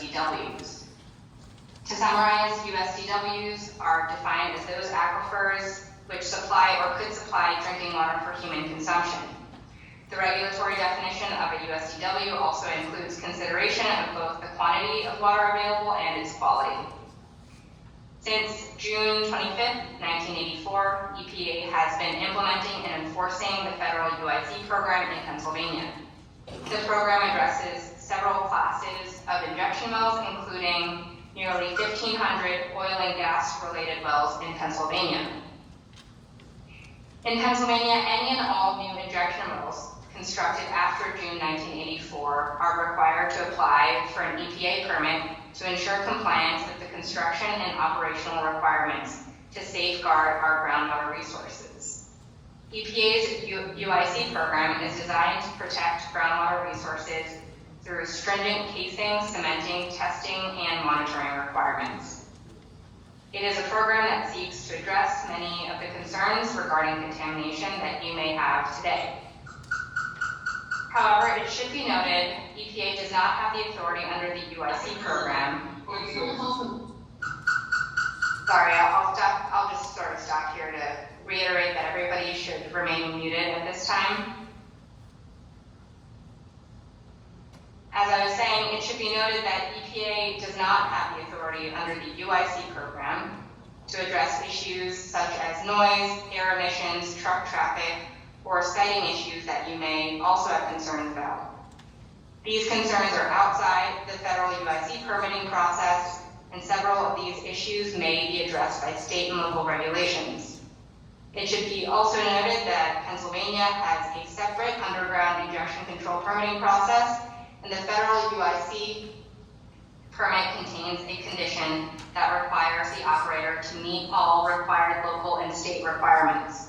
USDWs. To summarize, USDWs are defined as those aquifers which supply or could supply drinking water for human consumption. The regulatory definition of a USDW also includes consideration of both the quantity of water available and its quality. Since June 25th, 1984, EPA has been implementing and enforcing the federal UIC program in Pennsylvania. The program addresses several classes of injection wells, including nearly 1,500 oil and gas related wells in Pennsylvania. In Pennsylvania, any and all new injection wells constructed after June 1984 are required to apply for an EPA permit to ensure compliance with the construction and operational requirements to safeguard our groundwater resources. EPA's UIC program is designed to protect groundwater resources through stringent casing, cementing, testing, and monitoring requirements. It is a program that seeks to address many of the concerns regarding contamination that you may have today. However, it should be noted, EPA does not have the authority under the UIC program. Sorry, I'll just sort of stop here to reiterate that everybody should remain muted at this time. As I was saying, it should be noted that EPA does not have the authority under the UIC program to address issues such as noise, air emissions, truck traffic, or siting issues that you may also have concerns about. These concerns are outside the federal UIC permitting process, and several of these issues may be addressed by state and local regulations. It should be also noted that Pennsylvania has a separate underground injection control permitting process, and the federal UIC permit contains a condition that requires the operator to meet all required local and state requirements.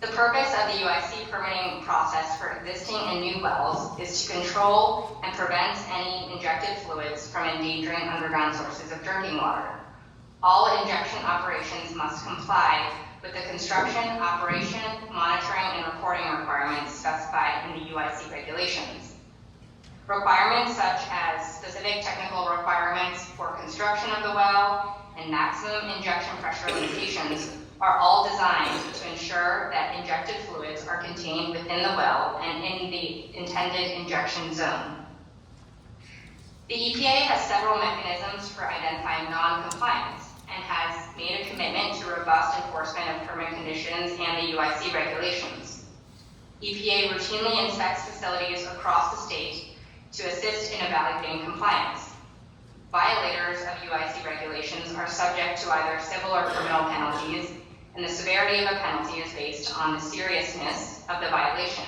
The purpose of the UIC permitting process for existing and new wells is to control and prevent any injected fluids from endangering underground sources of drinking water. All injection operations must comply with the construction, operation, monitoring, and reporting requirements specified in the UIC regulations. Requirements such as specific technical requirements for construction of the well and maximum injection pressure limitations are all designed to ensure that injected fluids are contained within the well and in the intended injection zone. The EPA has several mechanisms for identifying non-compliance and has made a commitment to robust enforcement of permit conditions and the UIC regulations. EPA routinely inspects facilities across the state to assist in evaluating compliance. Violators of UIC regulations are subject to either civil or criminal penalties, and the severity of a penalty is based on the seriousness of the violation.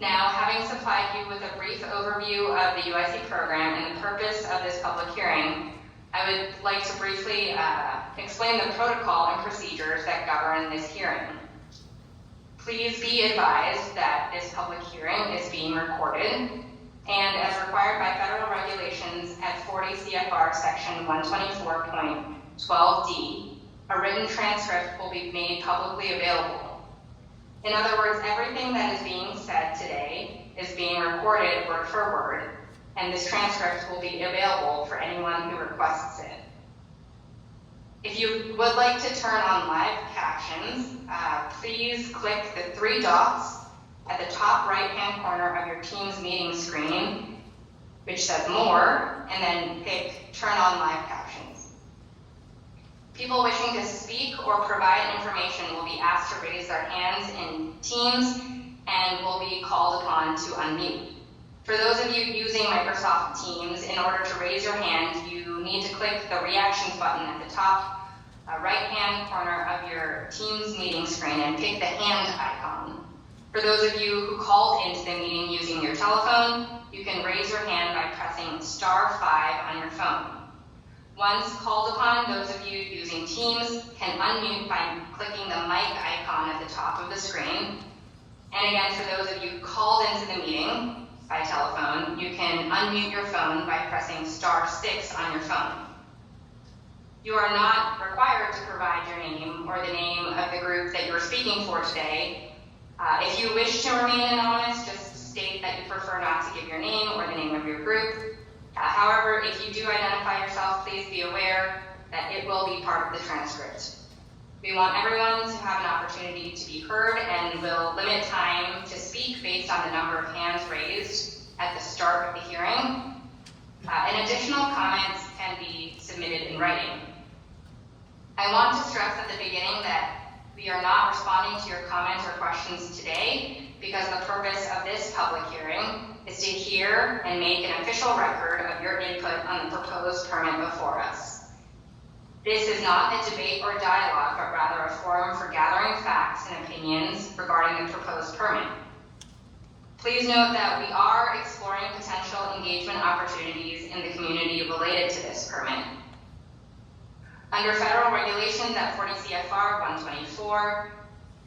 Now, having supplied you with a brief overview of the UIC program and the purpose of this public hearing, I would like to briefly explain the protocol and procedures that govern this hearing. Please be advised that this public hearing is being recorded, and as required by federal regulations at 40 CFR section 124.12d, a written transcript will be made publicly available. In other words, everything that is being said today is being recorded word for word, and this transcript will be available for anyone who requests it. If you would like to turn on live captions, please click the 3 dots at the top right-hand corner of your Teams meeting screen, which says More, and then pick Turn on Live Captions. People wishing to speak or provide information will be asked to raise their hands in Teams and will be called upon to unmute. For those of you using Microsoft Teams, in order to raise your hand, you need to click the Reactions button at the top right-hand corner of your Teams meeting screen and pick the hand icon. For those of you who called into the meeting using your telephone, you can raise your hand by pressing *5 on your phone. Once called upon, those of you using Teams can unmute by clicking the mic icon at the top of the screen. And again, for those of you called into the meeting by telephone, you can unmute your phone by pressing *6 on your phone. You are not required to provide your name or the name of the group that you're speaking for today. If you wish to remain anonymous, just state that you prefer not to give your name or the name of your group. However, if you do identify yourself, please be aware that it will be part of the transcript. We want everyone to have an opportunity to be heard and will limit time to speak based on the number of hands raised at the start of the hearing. And additional comments can be submitted in writing. I want to stress at the beginning that we are not responding to your comments or questions today because the purpose of this public hearing is to hear and make an official record of your input on the proposed permit before us. This is not a debate or dialogue, but rather a forum for gathering facts and opinions regarding the proposed permit. Please note that we are exploring potential engagement opportunities in the community related to this permit. Under federal regulations at 40 CFR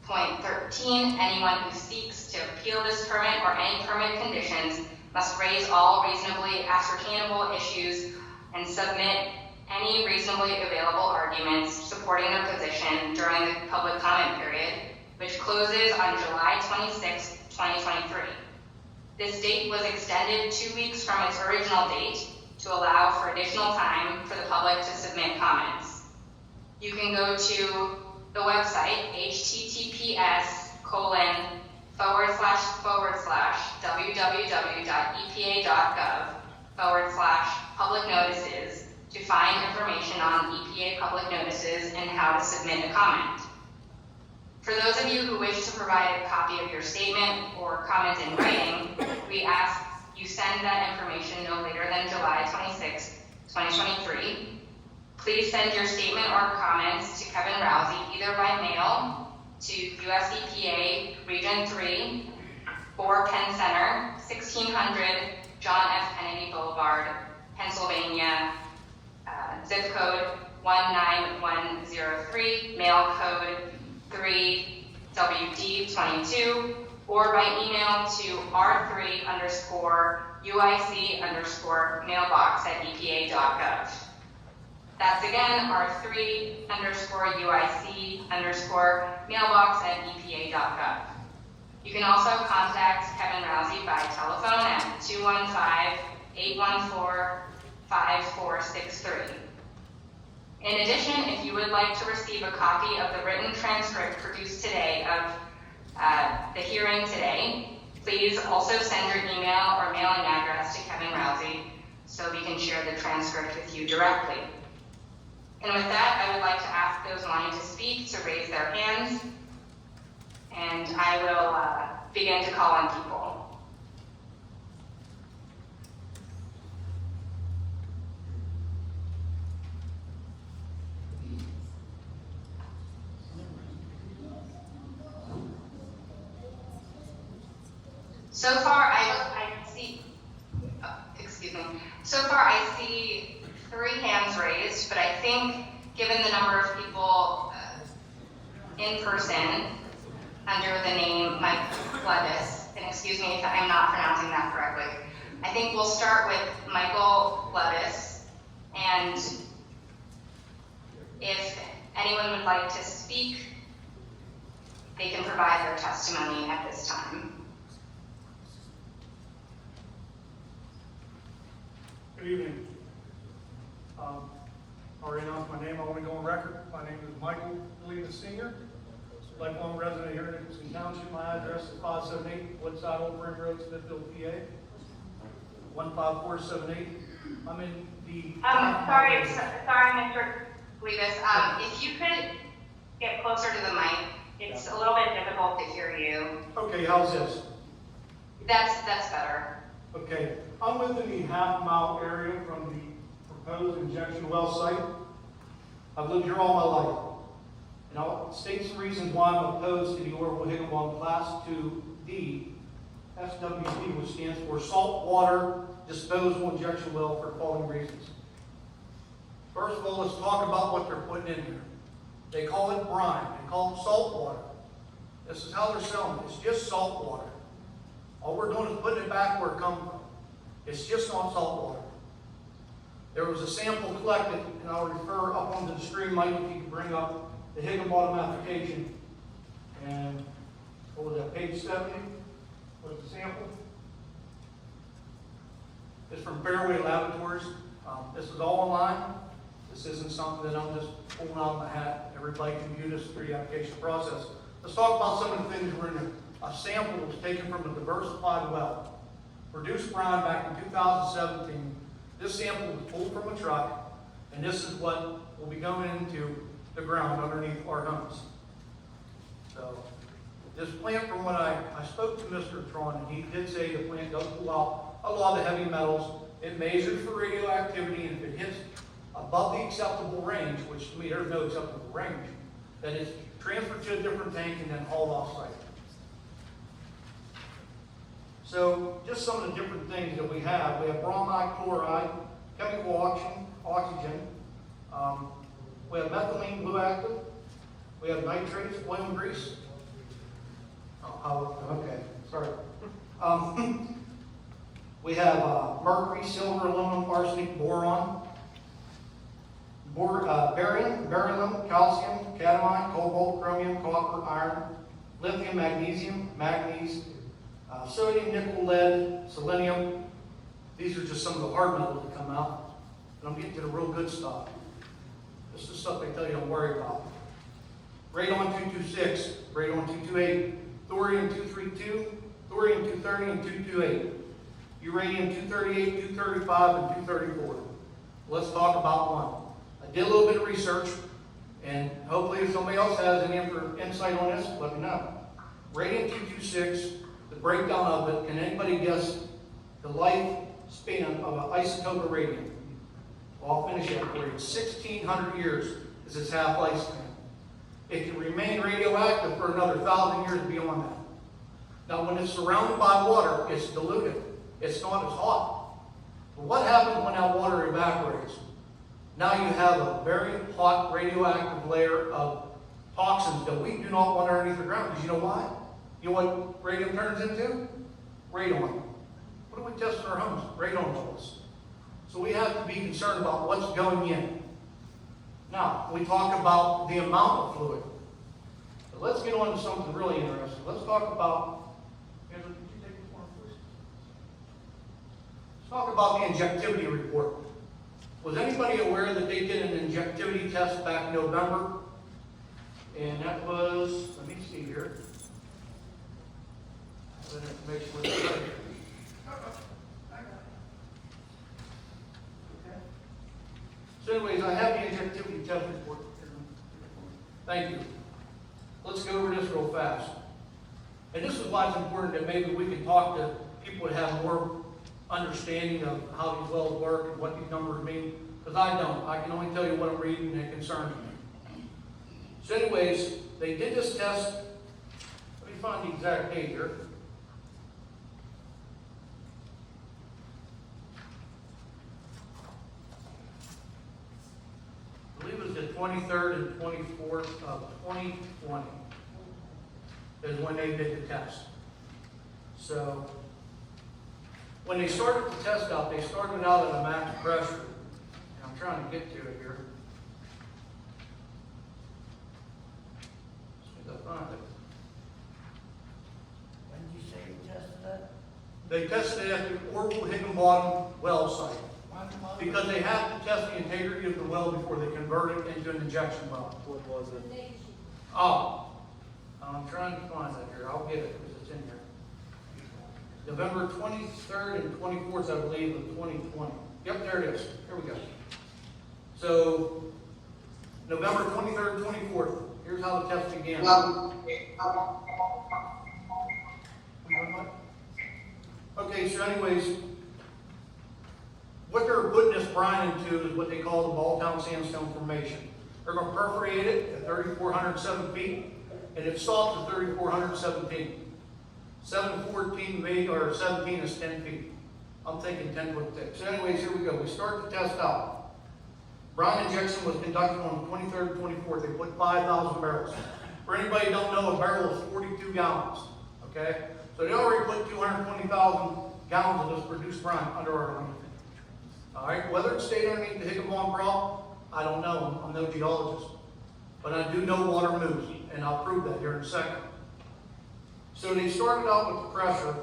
124.13, anyone who seeks to appeal this permit or any permit conditions must raise all reasonably ascertainable issues and submit any reasonably available arguments supporting their position during the public comment period, which closes on July 26, 2023. This date was extended 2 weeks from its original date to allow for additional time for the public to submit comments. You can go to the website, https://www.epa.gov/public notices to find information on EPA public notices and how to submit a comment. For those of you who wish to provide a copy of your statement or comment in writing, we ask you send that information no later than July 26, 2023. Please send your statement or comments to Kevin Rousey either by mail to US EPA Region 3, 4 Penn Center, 1600 John F. Kennedy Boulevard, Pennsylvania, zip code 19103, mail code 3WD22, or by email to r3_UIC_mailbox@epa.gov. That's again r3_UIC_mailbox@epa.gov. You can also contact Kevin Rousey by telephone at 215-814-5463. In addition, if you would like to receive a copy of the written transcript produced today of the hearing today, please also send your email or mailing address to Kevin Rousey so we can share the transcript with you directly. And with that, I would like to ask those wanting to speak to raise their hands, and I will begin to call on people. So far, I see 3 hands raised, but I think given the number of people in person under the name Mike Levis, and excuse me if I'm not pronouncing that correctly, I think we'll start with Michael Levis, and if anyone would like to speak, they can provide their testimony at this time. Good evening. Already announced my name. I want to go on record. My name is Michael Levis Sr., lifelong resident here in Nicholson Township. My address is 578 Woodside Old Bridge Road, Smithfield, PA. 15478. I'm in the. Sorry, Mr. Levis. If you could get closer to the mic, it's a little bit difficult to hear you. Okay, how's this? That's better. Okay, I'm within the half-mile area from the proposed injection well site. I've lived here all my life. And I'll state some reasons why I'm opposed to the Orville Higinbotham Class 2D SWD, which stands for Saltwater Disposal Injection Well, for the following reasons. First of all, let's talk about what they're putting in here. They call it brine. They call it salt water. This is how they're selling it. It's just salt water. All we're doing is putting it back where it comes from. It's just not salt water. There was a sample collected, and I'll refer up onto the screen, Mike, if you can bring up the Higinbotham application. And what was that, page 70 was the sample? is from Fairway Laboratories. This is all online. This isn't something that I'm just pulling out of my hat. Everybody can view this through the application process. Let's talk about some of the things we're in here. A sample was taken from a diversified well. Produced brine back in 2017. This sample was pulled from a truck, and this is what will be going into the ground underneath our homes. So, this plant, from what I spoke to Mr. Tron, and he did say the plant does pull out a lot of heavy metals. It measures for radioactivity, and if it hits above the acceptable range, which to me there's no acceptable range, then it's transferred to a different tank and then hauled off site. So just some of the different things that we have. We have bromide chloride, chemical oxygen. We have methylene blue active. We have nitrates, oil and grease. Okay, sorry. We have mercury, silver, aluminum, arsenic, boron, barium, beryllium, calcium, cadmium, cobalt, chromium, copper, iron, lithium, magnesium, manganese, sodium, nickel, lead, selenium. These are just some of the hard metals that come out. And I'm getting to the real good stuff. This is stuff they tell you don't worry about. Radon-226, radon-228, thorium-232, thorium-230, and 228. Uranium-238, 235, and 234. Let's talk about one. I did a little bit of research, and hopefully if somebody else has any insight on this, let me know. Radium-226, the breakdown of it, can anybody guess the lifespan of an isotope of radium? Well, I'll finish that for you. 1,600 years is its half-lifespan. It can remain radioactive for another 1,000 years beyond that. Now, when it's surrounded by water, it's diluted. It's not as hot. But what happens when that water evaporates? Now you have a very hot radioactive layer of toxins that we do not want underneath the ground. Because you know why? You know what radium turns into? Radon. What do we test in our homes? Radon levels. So we have to be concerned about what's going in. Now, we talk about the amount of fluid. But let's get on to something really interesting. Let's talk about, Angela, could you take this one, please? Let's talk about the injectivity report. Was anybody aware that they did an injectivity test back in November? And that was, let me see here. I have that information with me. So anyways, I have the injectivity test report. Thank you. Let's go over this real fast. And this is why it's important that maybe we can talk to people that have more understanding of how these wells work and what these numbers mean. Because I don't. I can only tell you what I'm reading and it concerns me. So anyways, they did this test. Let me find the exact date here. I believe it was the 23rd and 24th of 2020 is when they did the test. So when they started the test out, they started out at a max pressure. And I'm trying to get to it here. As soon as I find it. When did you say you tested that? They tested it at the Orville Higinbotham well site. Because they have to test the integrity of the well before they convert it into an injection well. What was it? Oh, I'm trying to find that here. I'll get it because it's in here. November 23rd and 24th, I believe, of 2020. Yep, there it is. Here we go. So, November 23rd and 24th. Here's how the test began. Okay, so anyways, what they're putting this brine into is what they call the Balltown Sandstone Formation. They're going to perforate it at 3,407 feet, and it stops at 3,417. 714 made, or 17 is 10 feet. I'm thinking 10 foot thick. So anyways, here we go. We start the test out. Brine injection was conducted on the 23rd and 24th. They put 5,000 barrels. For anybody who don't know, a barrel is 42 gallons. Okay? So they already put 220,000 gallons of this produced brine under our line. All right, whether it stayed underneath the Higinbotham Rock, I don't know. I'm no geologist. But I do know water moves, and I'll prove that here in a second. So they started out with the pressure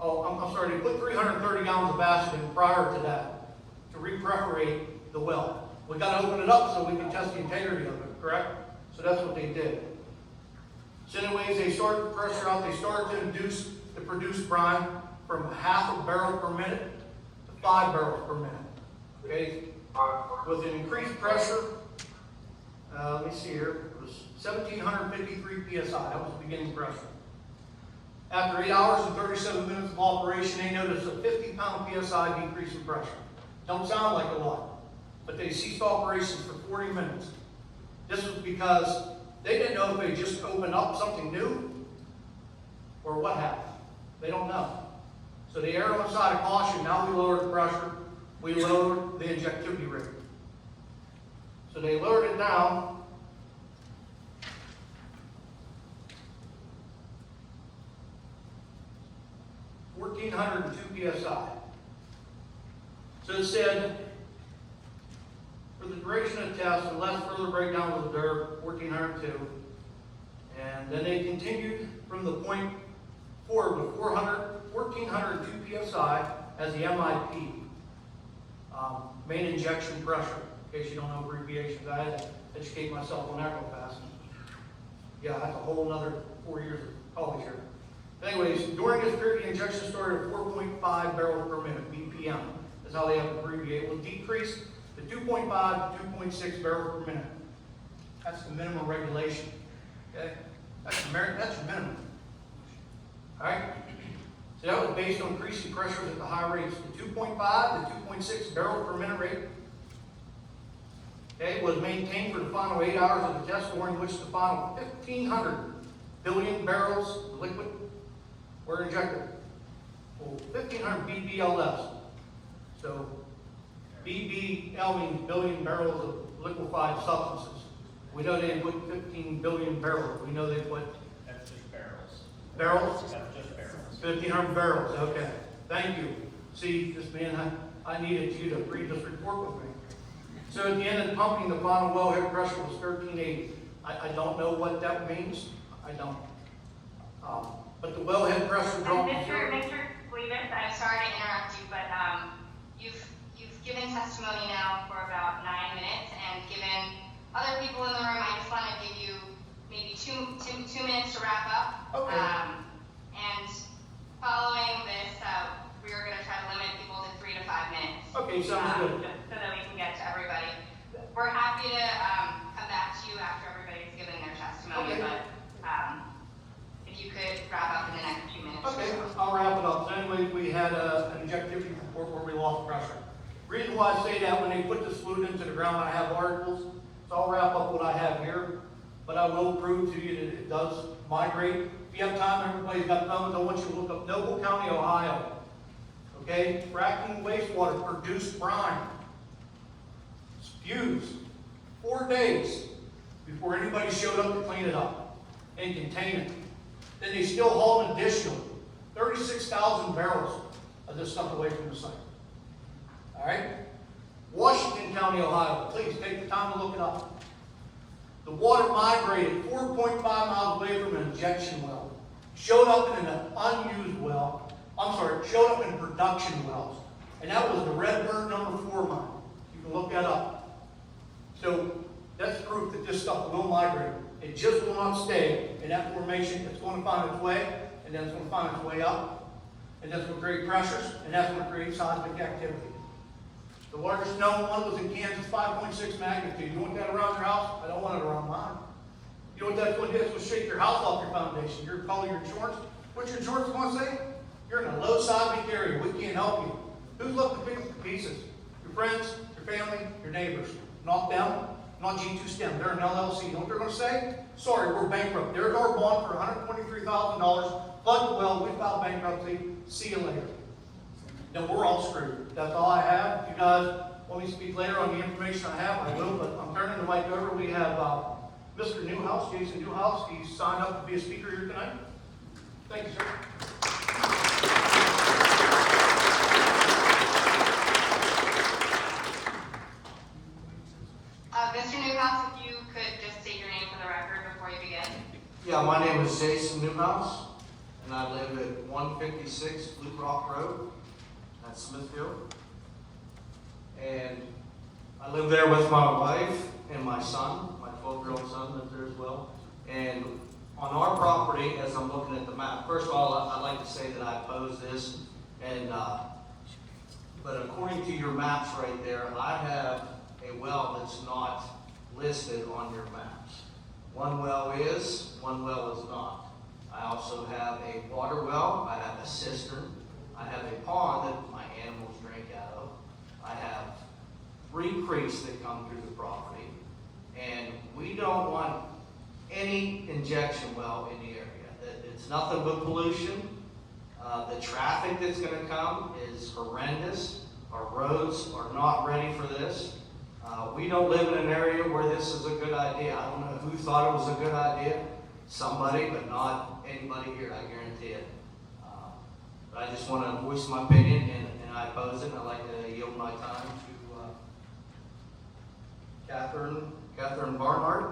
I'm sorry, they put 330 gallons of acid in prior to that to re-perforate the well. We got to open it up so we can test the integrity of it, correct? So that's what they did. So anyways, they started the pressure out. They started to produce brine from 1/2 barrel per minute to 5 barrels per minute. Okay? With an increased pressure, let me see here, it was 1,753 psi. That was the beginning pressure. After 8 hours and 37 minutes of operation, they noticed a 50-pound psi decrease in pressure. Don't sound like a lot, but they ceased operations for 40 minutes. This was because they didn't know if they just opened up something new or what happened. They don't know. So they erred on the side of caution. Now we lowered the pressure. We lowered the injectivity rate. So they lowered it down. (1,402 psi). So it said, for the duration of the test, unless further breakdown was observed, 1,402. And then they continued from the point forward with 1,402 psi as the MIP, main injection pressure. In case you don't know abbreviations, I had to educate myself on that real fast. Yeah, that's a whole another 4 years of college here. Anyways, during this period, the injection started at 4.5 barrels per minute, BPM. That's how they have to abbreviate. It will decrease to 2.5 to 2.6 barrels per minute. That's the minimum regulation. Okay? That's your minimum. Alright? So that was based on increasing pressures at the high rates. The 2.5 to 2.6 barrels per minute rate, okay, was maintained for the final 8 hours of the test, during which the final 1,500 billion barrels of liquid were injected. Well, 1,500 BBLS. So BBL means billion barrels of liquefied substances. We know they didn't put 15 billion barrels. We know they put... That's just barrels. Barrels? That's just barrels. 1,500 barrels, okay. Thank you. See, this man, I needed you to read this report with me. So at the end of the pumping, the final wellhead pressure was 1,380. I don't know what that means. I don't. But the wellhead pressure dropped. Mr. Levis, I'm sorry to interrupt you, but you've given testimony now for about 9 minutes, and given other people in the room, I just want to give you maybe two minutes to wrap up. Okay. And following this, we are going to try to limit people to 3 to 5 minutes. Okay, sounds good. Just so that we can get to everybody. We're happy to come back to you after everybody's given their testimony, Okay. but if you could wrap up in the next few minutes. Okay, or so. I'll wrap it up. So anyway, we had an injectivity report where we lost pressure. Reason why I say that, when they put this fluid into the ground, I have articles, so I'll wrap up what I have here. But I will prove to you that it does migrate. If you have time, everybody's got phones, I want you to look up Noble County, Ohio. Okay, fracking wastewater produced brine. Spews 4 days before anybody showed up to clean it up and contain it. Then they still hauled an additional 36,000 barrels of this stuff away from the site. All right? Washington County, Ohio. Please take the time to look it up. The water migrated 4.5 miles away from an injection well. Showed up in an unused well. Showed up in production wells. And that was the Redbird number 4 mine. You can look that up. So that's proof that this stuff will migrate. It just will not stay in that formation. It's going to find its way, and then it's going to find its way up. And that's going to create pressures, and that's going to create seismic activity. The largest known one was in Kansas, 5.6 magnitude. You want that around your house? I don't want it around mine. You know what that's going to do? It's going to shake your house off your foundation. You're calling your insurance. What's your insurance going to say? You're in a low seismic area. We can't help you. Who's left to pick up the pieces? Your friends, your family, your neighbors. Not them, not G2 STEM. They're an LLC. You know what they're going to say? Sorry, we're bankrupt. There's our bond for $123,000. Flood the well. We filed bankruptcy. See you later. Then we're all screwed. That's all I have. If you guys want me to speak later on the information I have, I will, but I'm turning the mic over. We have Mr. Newhouse, Jason Newhouse. He's signed up to be a speaker here tonight. Thank you, sir. Mr. Newhouse, if you could just state your name for the record before you begin. Yeah, my name is Jason Newhouse, and I live at 156 Blue Rock Road, that's Smithfield. And I live there with my wife and my son, my 12-year-old son lives there as well. And on our property, as I'm looking at the map, first of all, I'd like to say that I oppose this, and but according to your maps right there, I have a well that's not listed on your maps. One well is, one well is not. I also have a water well, I have a cistern, I have a pond that my animals drink out of. I have 3 creeks that come through the property, and we don't want any injection well in the area. It's nothing but pollution. The traffic that's going to come is horrendous. Our roads are not ready for this. We don't live in an area where this is a good idea. I don't know who thought it was a good idea. Somebody, but not anybody here, I guarantee it. But I just want to voice my opinion, and I oppose it, and I'd like to yield my time to Catherine Barnhart.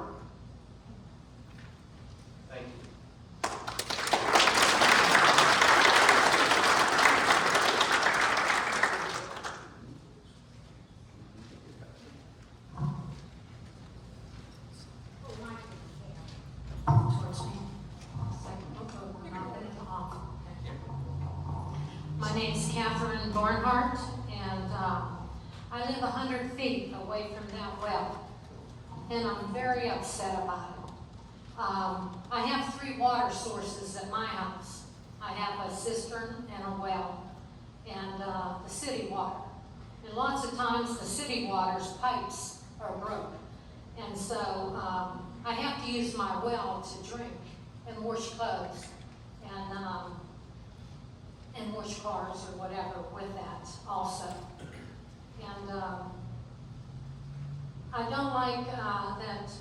Thank you. My name's Catherine Barnhart, and I live 100 feet away from that well, and I'm very upset about it. I have 3 water sources at my house. I have a cistern and a well, and the city water. And lots of times the city water's pipes are broke, and so I have to use my well to drink and wash clothes and wash cars or whatever with that also. And I don't like that,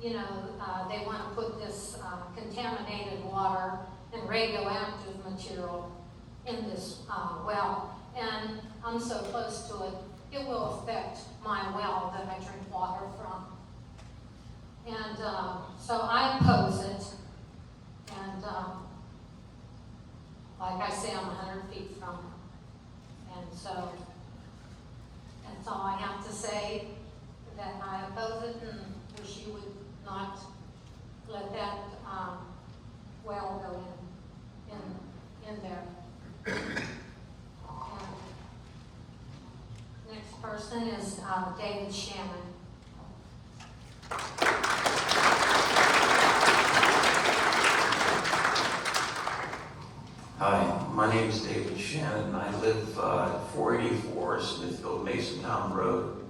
they want to put this contaminated water and radioactive material in this well. And I'm so close to it, it will affect my well that I drink water from. And so I oppose it. And like I say, I'm 100 feet from it. And so that's all I have to say, that I oppose it and wish you would not let that well go in there. And next person is David Shannon. Hi, my name is David Shannon. I live at 484 Smithfield Masontown Road,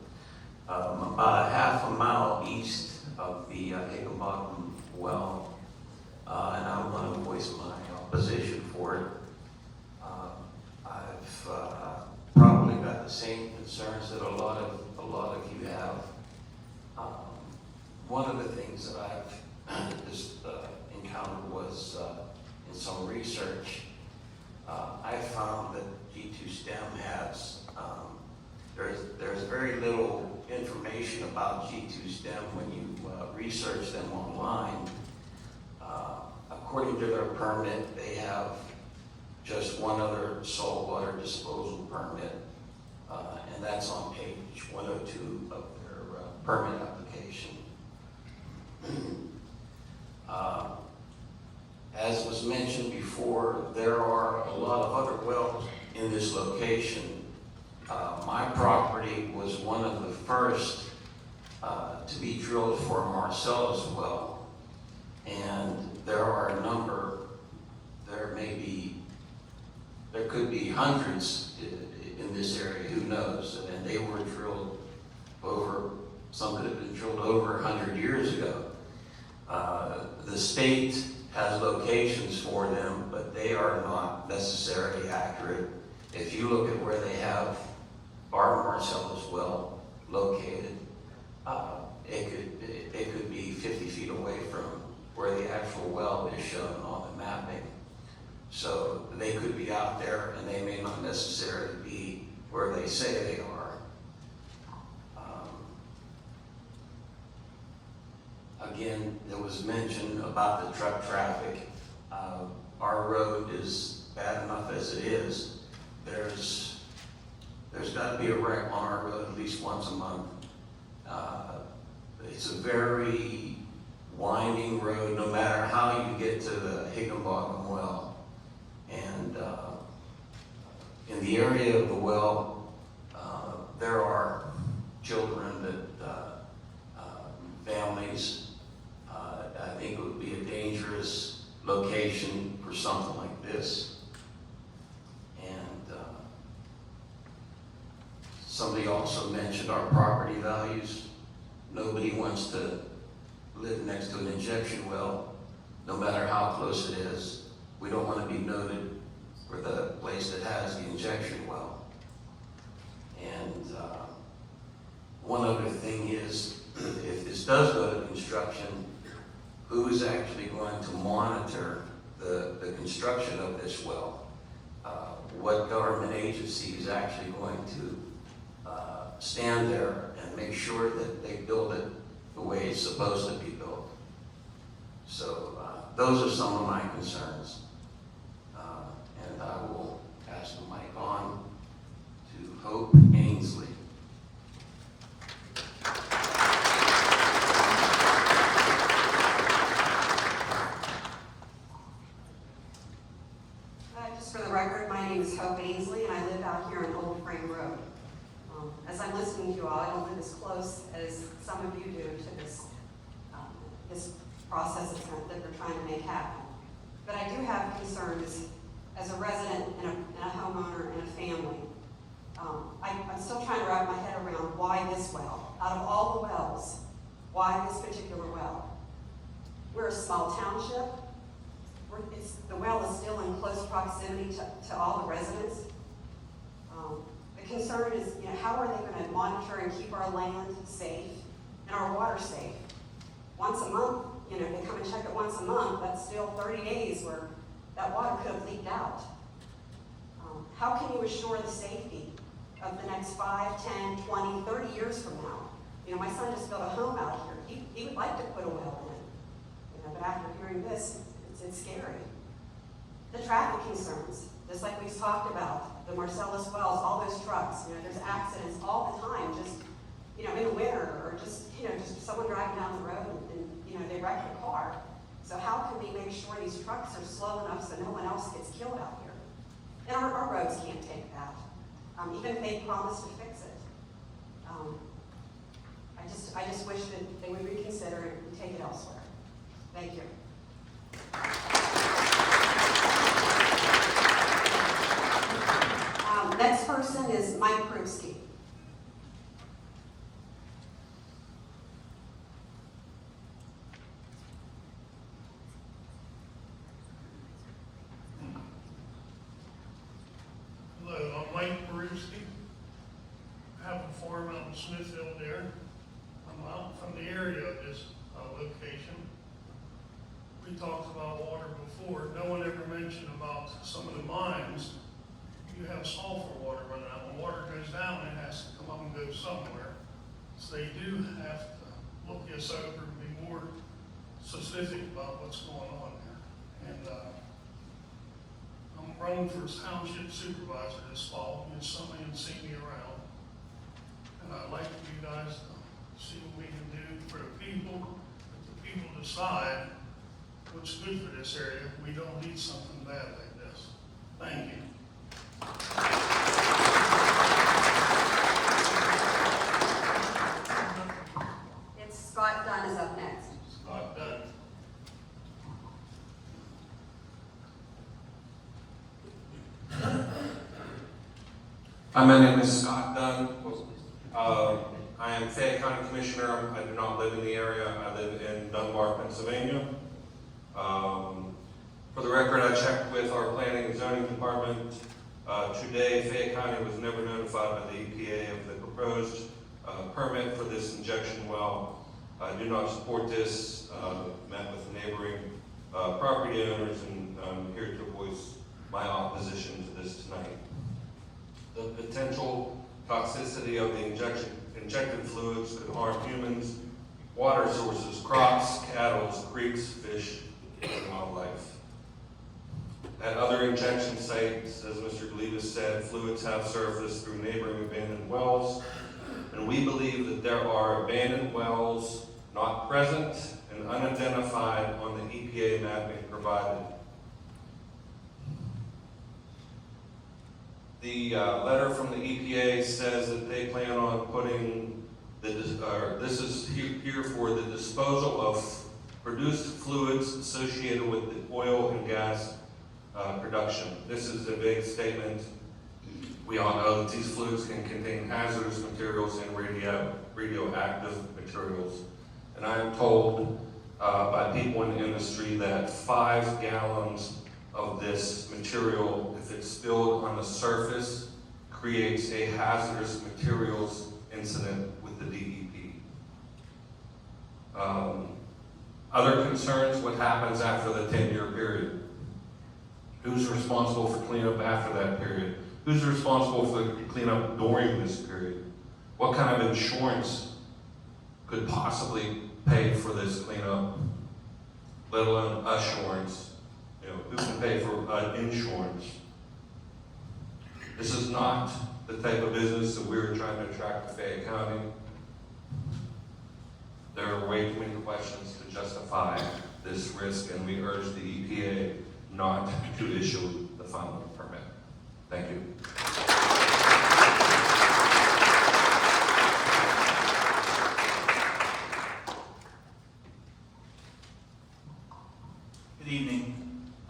about a half a mile east of the Higinbotham well, and I want to voice my opposition for it. I've probably got the same concerns that a lot of you have. One of the things that I've just encountered was in some research. I found that G2 STEM has, there's very little information about G2 STEM when you research them online. According to their permit, they have just one other saltwater disposal permit, and that's on page 102 of their permit application. As was mentioned before, there are a lot of other wells in this location. My property was one of the first to be drilled for a Marcellus well, and there are a number, there could be hundreds in this area, who knows, and they were drilled some could have been drilled over 100 years ago. The state has locations for them, but they are not necessarily accurate. If you look at where they have our Marcellus well located, it could be 50 feet away from where the actual well is shown on the mapping. So they could be out there, and they may not necessarily be where they say they are. Again, there was mention about the truck traffic. our road is bad enough as it is. There's got to be a wreck on our road at least once a month. It's a very winding road, no matter how you get to the Higinbotham well. And in the area of the well, there are children that, families, I think it would be a dangerous location for something like this. And somebody also mentioned our property values. Nobody wants to live next to an injection well, no matter how close it is. We don't want to be noted for the place that has the injection well. And one other thing is, if this does go to construction, who is actually going to monitor the construction of this well? What government agency is actually going to stand there and make sure that they build it the way it's supposed to be built? So those are some of my concerns. And I will pass the mic on to Hope Ainsley. Just for the record, my name is Hope Ainsley, and I live out here on Old Frame Road. As I'm listening to you all, I don't live as close as some of you do to this process that they're trying to make happen. But I do have concerns as a resident and a homeowner and a family. I'm still trying to wrap my head around why this well. Out of all the wells, why this particular well? We're a small township. The well is still in close proximity to all the residents. The concern is, how are they going to monitor and keep our land safe and our water safe? Once a month, they come and check it once a month, that's still 30 days where that water could have leaked out. How can you assure the safety of the next 5, 10, 20, 30 years from now? My son just built a home out here. He would like to put a well in, but after hearing this, it's scary. The traffic concerns, just like we've talked about, the Marcellus wells, all those trucks, there's accidents all the time, just, in the winter, or just someone driving down the road and they wreck the car. So how can we make sure these trucks are slow enough so no one else gets killed out here? And our roads can't take that, even if they promise to fix it. I just wish that they would reconsider it and take it elsewhere. Thank you. Next person is Mike Krupski. Hello, I'm Mike Krupski. I have a farm out in Smithfield there. I'm out from the area of this location. We talked about water before. No one ever mentioned about some of the mines. You have sulfur water running out. When water goes down, it has to come up and go somewhere. So they do have to look this over and be more specific about what's going on there. And I'm running for township supervisor this fall, and somebody can see me around. And I'd like for you guys to see what we can do for the people. If the people decide what's good for this area, we don't need something bad like this. Thank you. It's Scott Dunn is up next. Scott Dunn. Hi, my name is Scott Dunn. I am Fayette County Commissioner. I do not live in the area. I live in Dunbar, Pennsylvania. For the record, I checked with our Planning and Zoning Department. Today, Fayette County was never notified by the EPA of the proposed permit for this injection well. I do not support this. Met with neighboring property owners, and I'm here to voice my opposition to this tonight. The potential toxicity of the injected fluids could harm humans, water sources, crops, cattle, creeks, fish, and wildlife. At other injection sites, as Mr. Galivas said, fluids have surfaced through neighboring abandoned wells, and we believe that there are abandoned wells not present and unidentified on the EPA mapping provided. The letter from the EPA says that they plan on putting this is here for the disposal of produced fluids associated with the oil and gas production. This is a big statement. We all know that these fluids can contain hazardous materials and radioactive materials. And I am told by people in the industry that 5 gallons of this material, if it's spilled on the surface, creates a hazardous materials incident with the DEP. Other concerns, what happens after the 10-year period? Who's responsible for cleanup after that period? Who's responsible for cleanup during this period? What kind of insurance could possibly pay for this cleanup, let alone assurance? You know, who can pay for insurance? This is not the type of business that we're trying to attract to Fayette County. There are way too many questions to justify this risk, and we urge the EPA not to issue the final permit. Thank you. Good evening.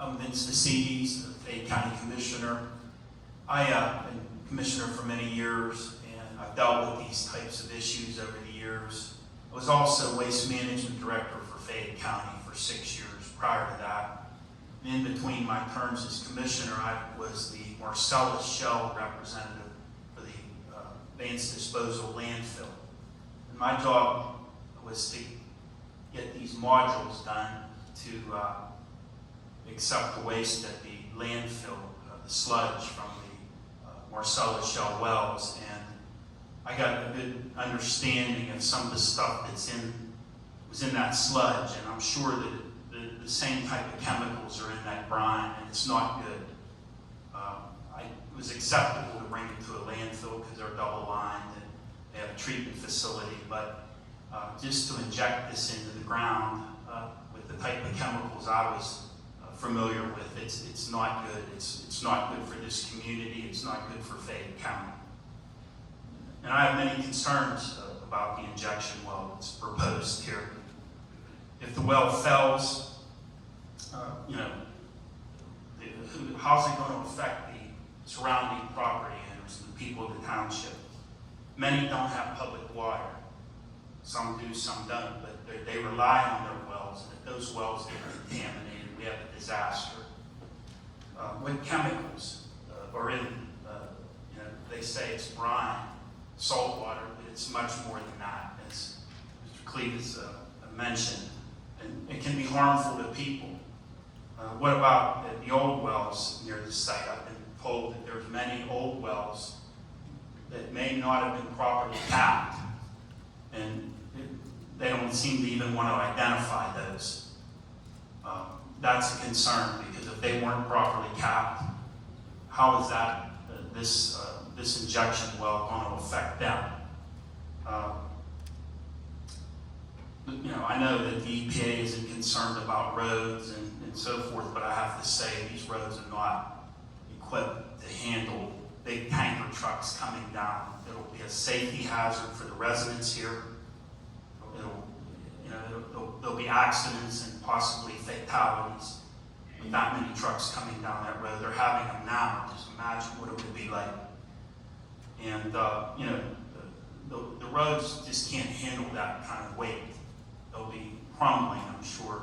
I'm Vince DeCides, the Fayette County Commissioner. I've been Commissioner for many years, and I've dealt with these types of issues over the years. I was also Waste Management Director for Fayette County for 6 years prior to that. And in between my terms as Commissioner, I was the Marcellus Shell representative for the Advanced Disposal Landfill. And my job was to get these modules done to accept the waste at the landfill, the sludge from the Marcellus Shell wells, and I got a good understanding of some of the stuff was in that sludge, and I'm sure that the same type of chemicals are in that brine, and it's not good. It was acceptable to bring it to a landfill because they're double lined and they have a treatment facility, but just to inject this into the ground with the type of chemicals I was familiar with, it's not good. It's not good for this community. It's not good for Fayette County. And I have many concerns about the injection well that's proposed here. If the well fails, how's it going to affect the surrounding property owners and the people of the township? Many don't have public water. Some do, some don't, but they rely on their wells, and if those wells get contaminated, we have a disaster. What chemicals are in, they say it's brine, salt water, but it's much more than that, as Mr. Cleaves mentioned, and it can be harmful to people. What about the old wells near the site? I've been told that there's many old wells that may not have been properly capped, and they don't seem to even want to identify those. That's a concern, because if they weren't properly capped, how is that this injection well going to affect them? I know that the EPA isn't concerned about roads and so forth, but I have to say these roads are not equipped to handle big tanker trucks coming down. It'll be a safety hazard for the residents here. There'll be accidents and possibly fatalities with that many trucks coming down that road. They're having them now. Just imagine what it would be like. And the roads just can't handle that kind of weight. They'll be crumbling, I'm sure,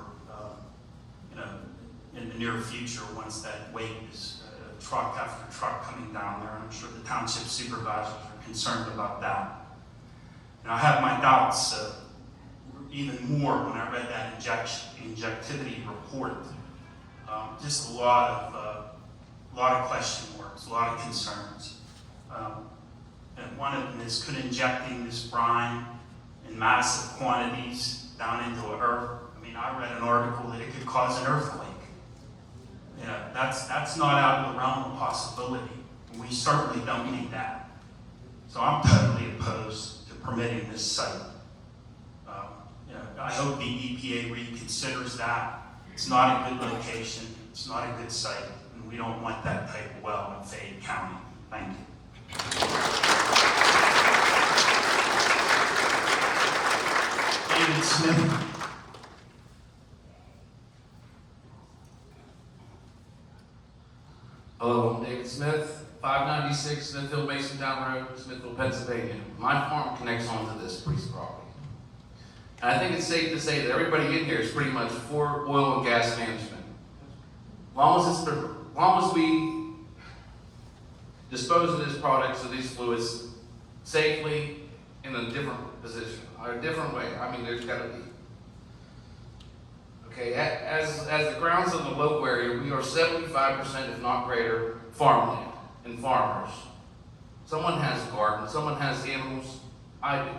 in the near future once that weight is truck after truck coming down there. And I'm sure the township supervisors are concerned about that. And I have my doubts even more when I read that injectivity report. Just a lot of question marks, a lot of concerns. And one of them is, could injecting this brine in massive quantities down into the earth, I read an article that it could cause an earthquake. That's not out of the realm of possibility. We certainly don't need that. So I'm totally opposed to permitting this site. I hope the EPA reconsiders that. It's not a good location. It's not a good site, and we don't want that type of well in Fayette County. Thank you. David Smith. Hello, I'm David Smith, 596 Smithfield Masontown Road, Smithfield, Pennsylvania. My farm connects onto this piece of property. And I think it's safe to say that everybody in here is pretty much for oil and gas management. As long as we dispose of this products or these fluids safely in a different position, or a different way. I mean, there's got to be. Okay, as the grounds of the local area, we are 75%, if not greater, farmland and farmers. Someone has a garden, someone has animals, I do.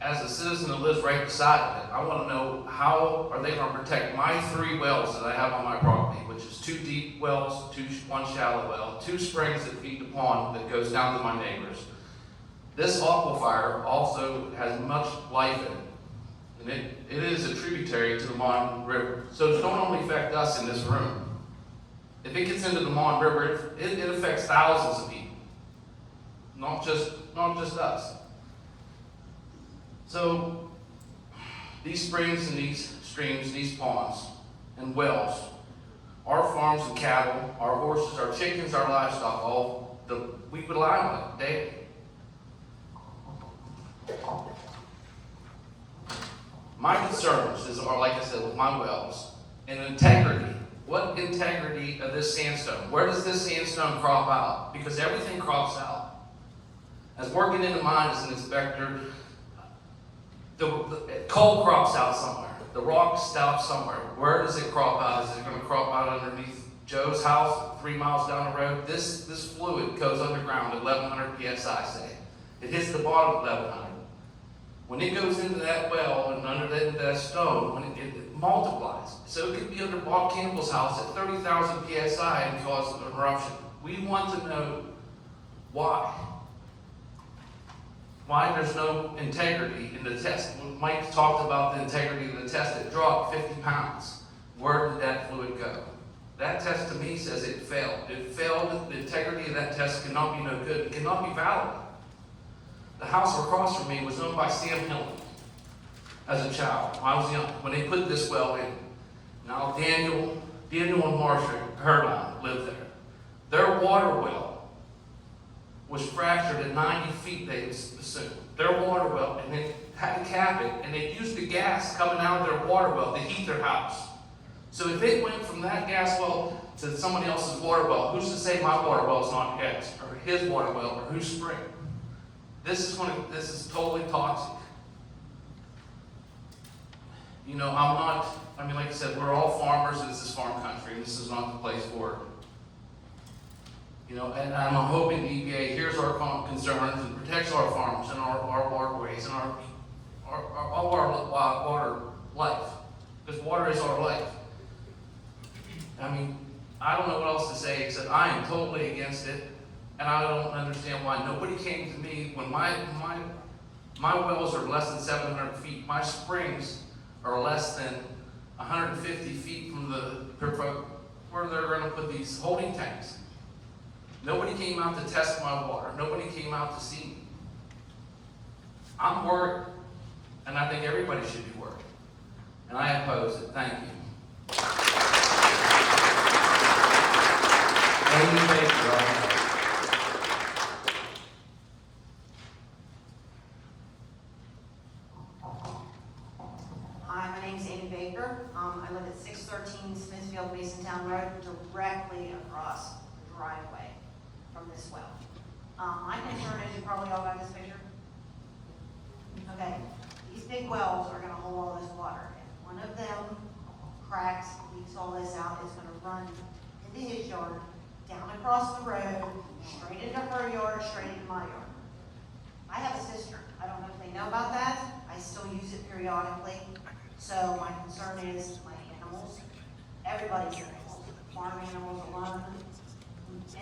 As a citizen that lives right beside of it, I want to know how are they going to protect my 3 wells that I have on my property, which is 2 deep wells, 1 shallow well, 2 springs that feed the pond that goes down to my neighbors. This aquifer also has much life in it. And it is a tributary to the Mon River. So it don't only affect us in this room. If it gets into the Mon River, it affects thousands of people. Not just us. So these springs and these streams, these ponds and wells, our farms and cattle, our horses, our chickens, our livestock, we rely on it daily. My concerns are, like I said, with my wells and integrity. What integrity of this sandstone? Where does this sandstone crop out? Because everything crops out. As working in the mine as an inspector, the coal crops out somewhere. The rock stops somewhere. Where does it crop out? Is it going to crop out underneath Joe's house 3 miles down the road? This fluid goes underground at 1100 psi, say. It hits the bottom at 1100. When it goes into that well and under that stone, it multiplies. So it could be under Bob Campbell's house at 30,000 psi and cause an eruption. We want to know why. Why there's no integrity in the test. When Mike talked about the integrity of the test, it dropped 50 pounds. Where did that fluid go? That test to me says it failed. It failed. The integrity of that test cannot be no good. It cannot be valid. The house across from me was owned by Sam Hill as a child. I was young when they put this well in. Now Daniel and Marsha Herdon lived there. Their water well was fractured at 90 feet, they assumed. Their water well, and they had to cap it, and they used the gas coming out of their water well to heat their house. So if it went from that gas well to somebody else's water well, who's to say my water well is not his, or his water well, or whose spring? This is totally toxic. You know, like I said, we're all farmers, and this is farm country, and this is not the place for it. You know, and I'm hoping the EPA hears our concerns and protects our farms and our waterways and all our water life. Because water is our life. I mean, I don't know what else to say except I am totally against it. And I don't understand why nobody came to me when my wells are less than 700 feet. My springs are less than 150 feet from where they're going to put these holding tanks. Nobody came out to test my water. Nobody came out to see me. I'm worried, and I think everybody should be worried. And I oppose it. Thank you. Hi, my name's Amy Baker. I live at 613 Smithfield Masontown Road, directly across the driveway from this well. My concern is, you probably all got this picture? Okay, these big wells are gonna hold all this water. If one of them cracks, leaks all this out, it's gonna run into his yard, down across the road, straight into her yard, straight into my yard. I have a cistern. I don't know if they know about that. I still use it periodically. So my concern is my animals animals, everybody's animals, farm animals alone.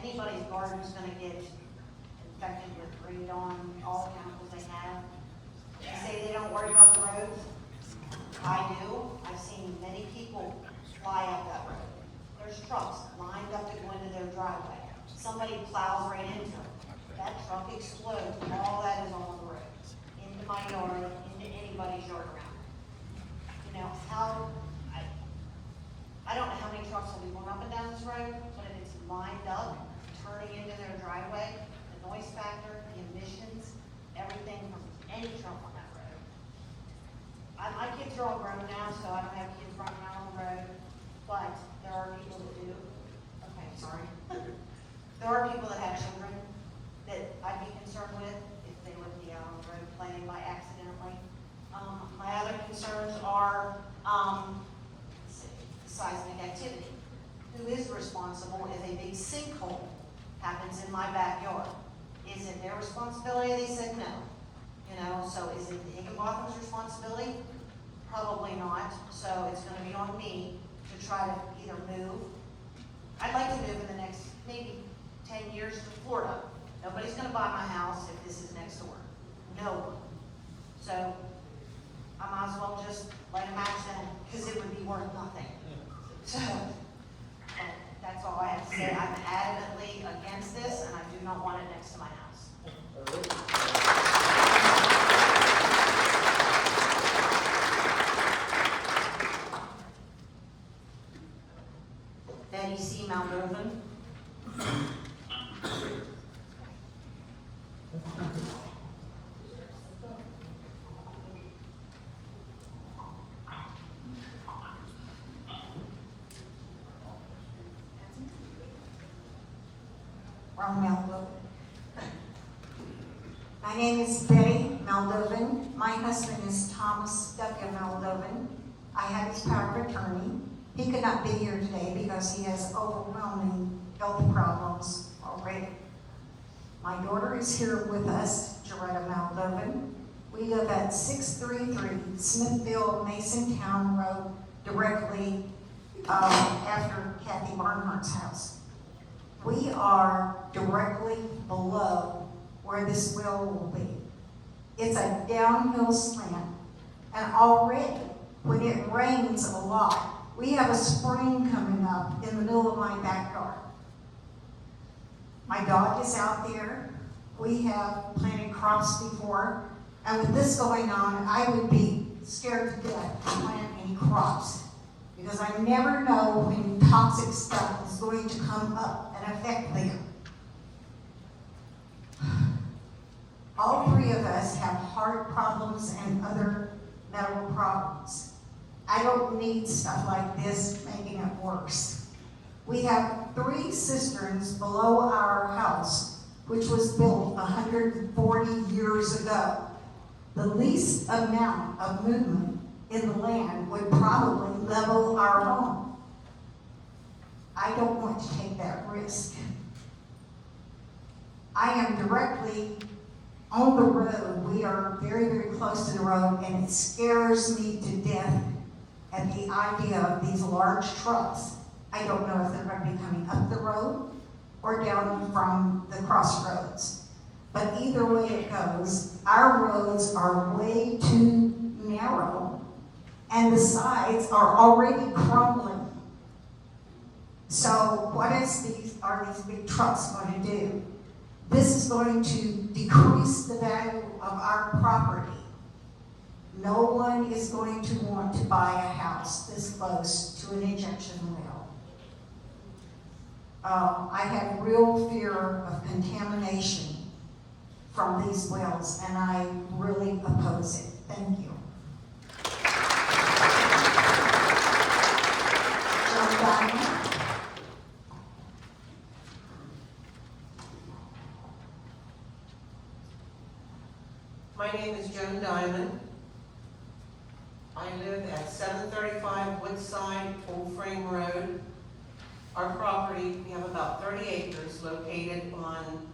Anybody's garden's gonna get infected with radon, all the chemicals they have. They say they don't worry about the roads. I do. I've seen many people fly up that road. There's trucks lined up to go into their driveway. Somebody plows right into it. That truck explodes, all that is on the road, into my yard, into anybody's yard around. You know, I don't know how many trucks will be going up and down this road, but if it's lined up, turning into their driveway, the noise factor, the emissions, everything from any truck on that road. My kids are all grown now, so I don't have kids running around on the road, but there are people that do. Okay, sorry. There are people that have children that I'd be concerned with if they would be out on the road playing by accidentally. My other concerns are, seismic activity. Who is responsible if a big sinkhole happens in my backyard? Is it their responsibility? They said no. You know, so is it Higinbotham's responsibility? Probably not. So it's going to be on me to try to either move. I'd like to move in the next maybe 10 years to Florida. Nobody's going to buy my house if this is next door. No one. So I might as well just light a match then, because it would be worth nothing. So that's all I have to say. I'm adamantly against this, and I do not want it next to my house. Betty C. Moldovan. My name is Betty Moldovan. My husband is Thomas W. Moldovan. I have his power of attorney. He could not be here today because he has overwhelming health problems already. My daughter is here with us, Jaretta Moldovan. We live at 633 Smithfield Masontown Road, directly after Kathy Barnhart's house. We are directly below where this well will be. It's a downhill slant, and already when it rains a lot, we have a spring coming up in the middle of my backyard. My dog is out there. We have planted crops before, and with this going on, I would be scared to death to plant any crops, because I never know when toxic stuff is going to come up and affect them. All three of us have heart problems and other medical problems. I don't need stuff like this making it worse. We have 3 cisterns below our house, which was built 140 years ago. The least amount of movement in the land would probably level our home. I don't want to take that risk. I am directly on the road. We are very, very close to the road, and it scares me to death at the idea of these large trucks. I don't know if they're going to be coming up the road or down from the crossroads. But either way it goes, our roads are way too narrow, and the sides are already crumbling. So what are these big trucks going to do? This is going to decrease the value of our property. No one is going to want to buy a house this close to an injection well. I have real fear of contamination from these wells, and I really oppose it. Thank you. John Diamond. My name is Joan Diamond. I live at 735 Woodside Old Frame Road. Our property, we have about 30 acres located on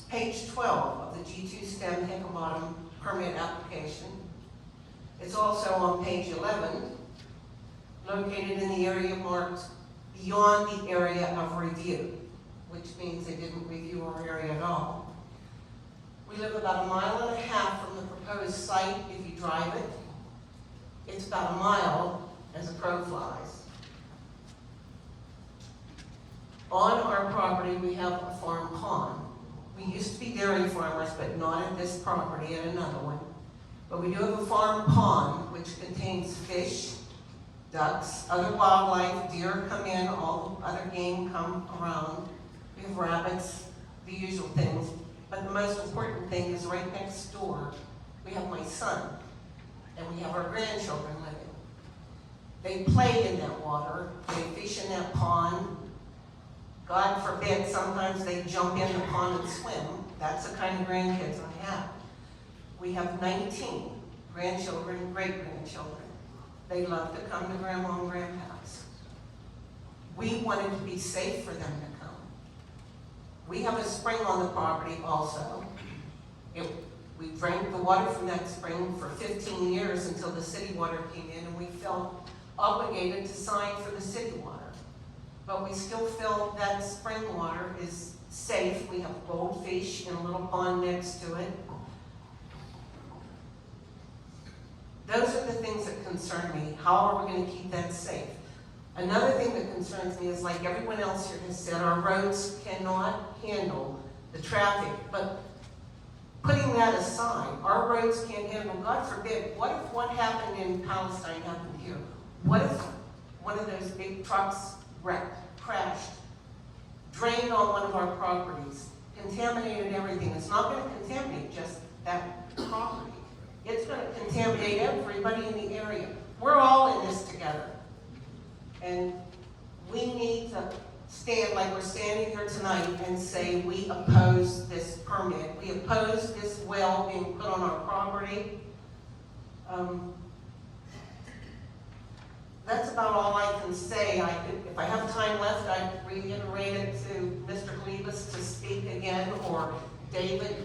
page 12 of the G2 STEM Higinbotham permit application. It's also on page 11 located in the area marked beyond the area of review, which means they didn't review our area at all. We live about 1.5 miles from the proposed site if you drive it. It's about 1 mile as a crow flies. On our property, we have a farm pond. We used to be dairy farmers, but not at this property, at another one. But we do have a farm pond, which contains fish, ducks, other wildlife, deer come in, all other game come around. We have rabbits, the usual things. But the most important thing is right next door, we have my son, and we have our grandchildren living. They play in that water, they fish in that pond. God forbid, sometimes they jump in the pond and swim. That's the kind of grandkids I have. We have 19 grandchildren and great-grandchildren. They love to come to Grandma and Grandpa's. We wanted to be safe for them to come. We have a spring on the property also. We drank the water from that spring for 15 years until the city water came in, and we felt obligated to sign for the city water. But we still feel that spring water is safe. We have goldfish in a little pond next to it. Those are the things that concern me. How are we going to keep that safe? Another thing that concerns me is, like everyone else here has said, our roads cannot handle the traffic. But putting that aside, our roads can't handle, God forbid, what if what happened in Palestine happened here? What if one of those big trucks wrecked, crashed, drained on one of our properties, contaminated everything? It's not going to contaminate just that property. It's going to contaminate everybody in the area. We're all in this together. And we need to stand like we're standing here tonight and say we oppose this permit. We oppose this well being put on our property. That's about all I can say. If I have time left, I'd reiterate it to Mr. Glebus to speak again, or David.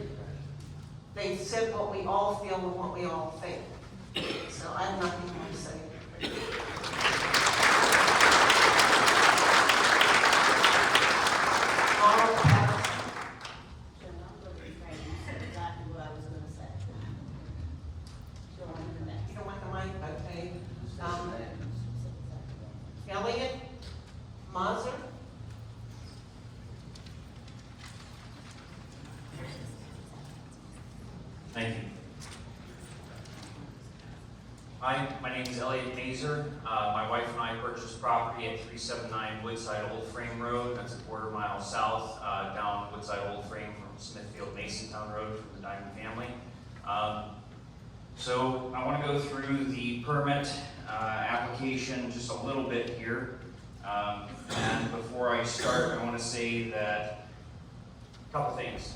They've said what we all feel and what we all think. So I have nothing more to say. Exactly what I was going to say. You don't want the mic? Okay. Elliot Mazur? Thank you. Hi, my name is Elliot Mazer. My wife and I purchased property at 379 Woodside Old Frame Road. That's a quarter mile south down Woodside Old Frame from Smithfield Masontown Road from the Diamond family. So I want to go through the permit application just a little bit here. And before I start, I want to say that a couple things.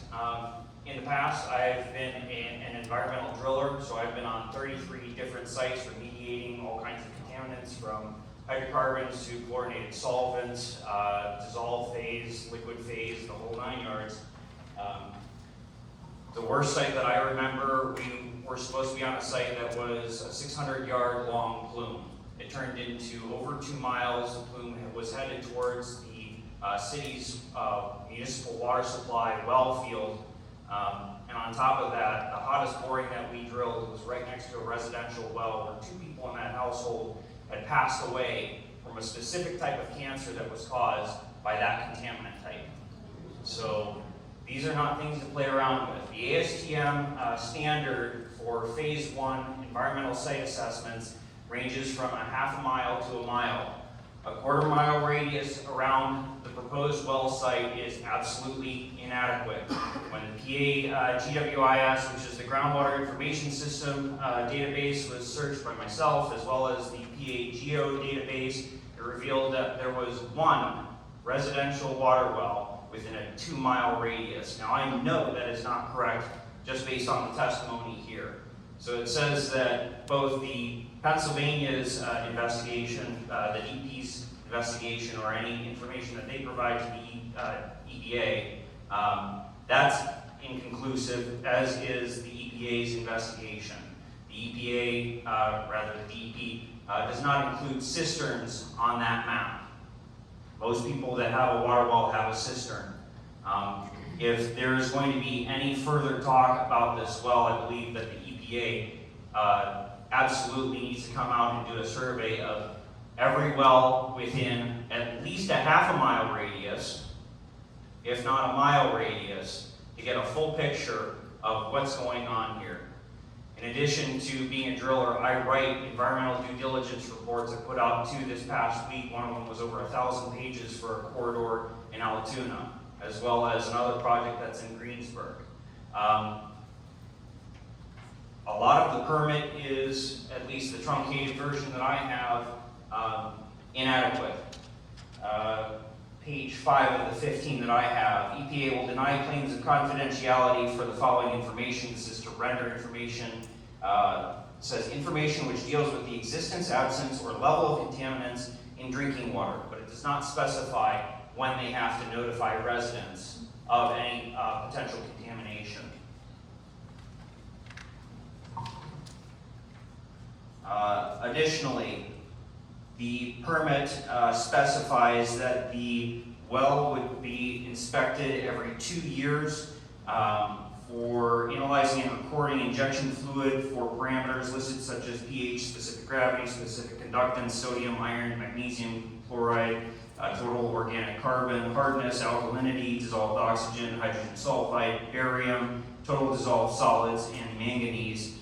In the past, I've been an environmental driller, so I've been on 33 different sites remediating all kinds of contaminants, from hydrocarbons to chlorinated solvents, dissolved phase, liquid phase, the whole 9 yards. The worst site that I remember, we were supposed to be on a site that was a 600-yard long plume. It turned into over 2 miles. The plume was headed towards the city's municipal water supply well field. And on top of that, the hottest boring that we drilled was right next to a residential well where 2 people in that household had passed away from a specific type of cancer that was caused by that contaminant type. So these are not things to play around with. The ASTM standard for phase 1 environmental site assessments ranges from a half a mile to a mile. A quarter mile radius around the proposed well site is absolutely inadequate. When the PA GWIS, which is the Groundwater Information System database, was searched by myself, as well as the PA Geo database, it revealed that there was 1 residential water well within a 2 mile radius. Now I know that is not correct just based on the testimony here. So it says that both the Pennsylvania's investigation, the DEP's investigation, or any information that they provide to the EPA, that's inconclusive, as is the EPA's investigation. The EPA, rather the DEP, does not include cisterns on that map. Most people that have a water well have a cistern. If there is going to be any further talk about this well, I believe that the EPA absolutely needs to come out and do a survey of every well within at least a half a mile radius, if not a mile radius, to get a full picture of what's going on here. In addition to being a driller, I write environmental due diligence reports. I put out 2 this past week. One of them was over 1,000 pages for a corridor in Altoona, as well as another project that's in Greensburg. A lot of the permit is, at least the truncated version that I have, inadequate. Page 5 of the 15 that I have, EPA will deny claims of confidentiality for the following information. This is to render information, says information which deals with the existence, absence, or level of contaminants in drinking water, but it does not specify when they have to notify residents of any potential contamination. Additionally, the permit specifies that the well would be inspected every 2 years for analyzing and recording injection fluid for parameters listed such as pH, specific gravity, specific conductance, sodium, iron, magnesium, chloride, total organic carbon, hardness, alkalinity, dissolved oxygen, hydrogen sulfide, barium, total dissolved solids, and manganese.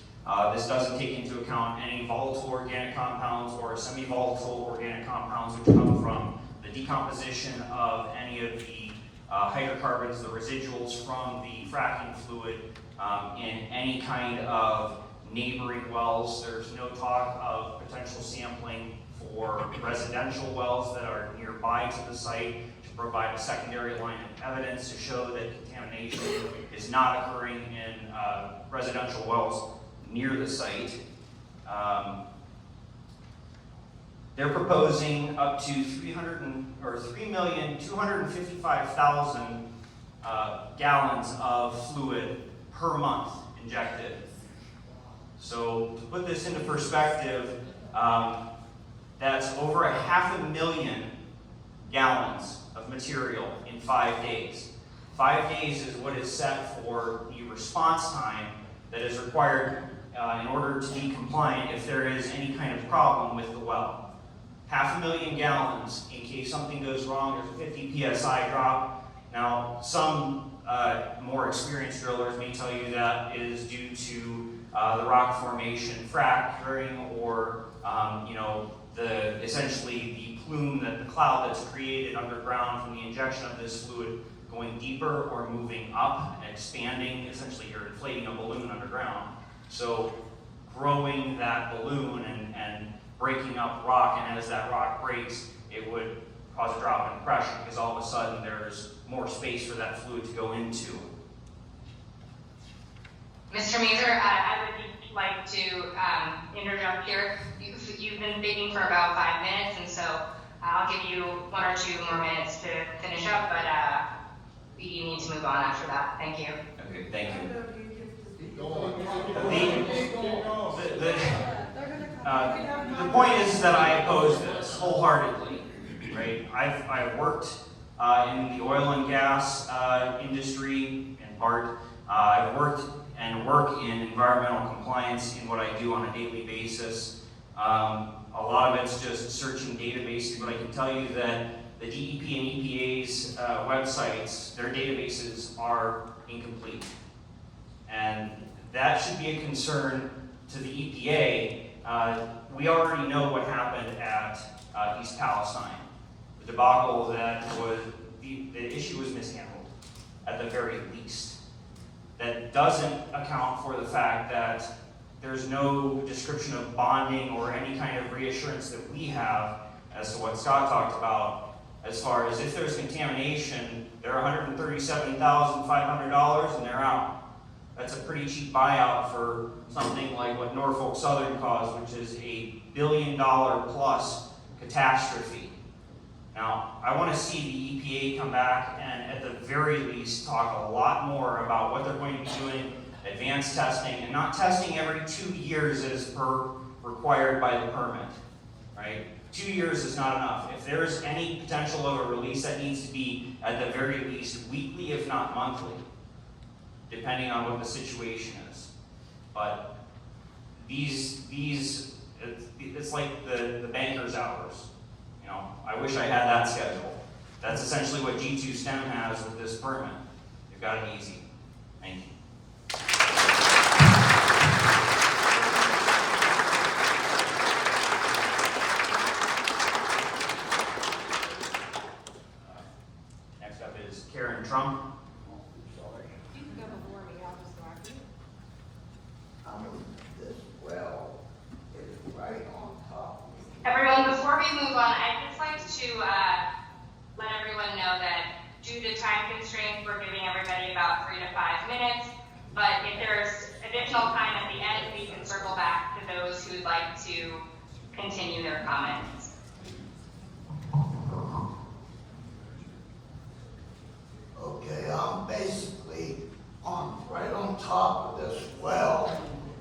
This doesn't take into account any volatile organic compounds or semi-volatile organic compounds which come from the decomposition of any of the hydrocarbons, the residuals from the fracking fluid in any kind of neighboring wells. There's no talk of potential sampling for residential wells that are nearby to the site to provide a secondary line of evidence to show that contamination is not occurring in residential wells near the site. They're proposing up to 3,255,000 gallons of fluid per month injected. So to put this into perspective, that's over 500,000 gallons of material in 5 days. 5 days is what is set for the response time that is required in order to be compliant if there is any kind of problem with the well. 500,000 gallons in case something goes wrong. There's a 50 psi drop. Now, some more experienced drillers may tell you that is due to the rock formation fracturing, or essentially the plume, the cloud that's created underground from the injection of this fluid going deeper or moving up and expanding. Essentially, you're inflating a balloon underground. So growing that balloon and breaking up rock, and as that rock breaks, it would cause a drop in pressure because all of a sudden there's more space for that fluid to go into. Mr. Mazer, I would like to interject here. You've been speaking for about 5 minutes, and so I'll give you 1 or 2 more minutes to finish up, but you need to move on after that. Thank you. Okay, thank you. The point is that I oppose this wholeheartedly, right? I've worked in the oil and gas industry in part. I've worked and work in environmental compliance in what I do on a daily basis. A lot of it's just searching databases, but I can tell you that the DEP and EPA's websites, their databases are incomplete. And that should be a concern to the EPA. We already know what happened at East Palestine. The debacle that was, the issue was mishandled, at the very least. That doesn't account for the fact that there's no description of bonding or any kind of reassurance that we have as to what Scott talked about, as far as if there's contamination, they're $137,500 and they're out. That's a pretty cheap buyout for something like what Norfolk Southern caused, which is $1 billion plus catastrophe. Now, I want to see the EPA come back and at the very least talk a lot more about what they're going to be doing, advanced testing, and not testing every 2 years as per required by the permit. right? 2 years is not enough. If there is any potential of a release, that needs to be at the very least weekly, if not monthly, depending on what the situation is. But it's like the banker's hours. You know, I wish I had that schedule. That's essentially what G2 STEM has with this permit. They've got it easy. Thank you. Next up is Karen Trump. You can go before me, I'll just go after you. This well is right on top. Everyone, before we move on, I'd just like to let everyone know that due to time constraints, we're giving everybody about 3 to 5 minutes. But if there's additional time at the end, we can circle back to those who would like to continue their comments. Okay, I'm basically right on top of this well.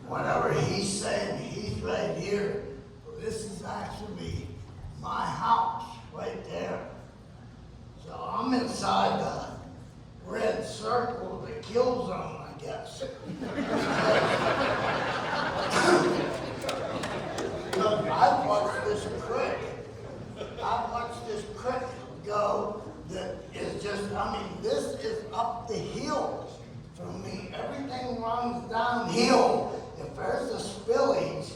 Whenever he's saying he's right here, this is actually my house right there. So I'm inside the red circle, the kill zone, I guess. Look, I've watched this creek. I've watched this creek go that is just, I mean, this is up the hill from me. Everything runs downhill. If there's a spillage,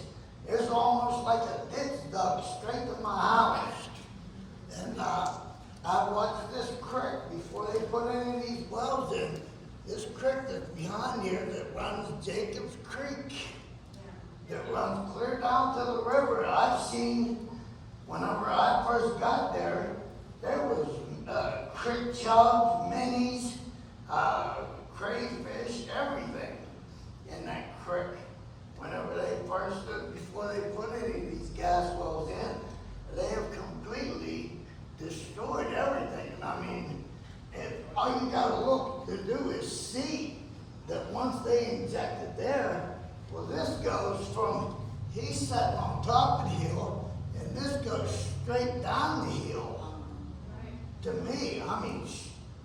it's almost like a ditch dug straight to my house. And I watched this creek before they put any of these wells in. This creek that's behind here that runs Jacobs Creek, that runs clear down to the river. I've seen, whenever I first got there, there was creek chugs, minis, crayfish, everything in that creek. Whenever they first, before they put any of these gas wells in, they have completely destroyed everything. I mean, all you gotta look to do is see that once they inject it there, well, this goes from, he's sitting on top of the hill, and this goes straight down the hill. To me, I mean,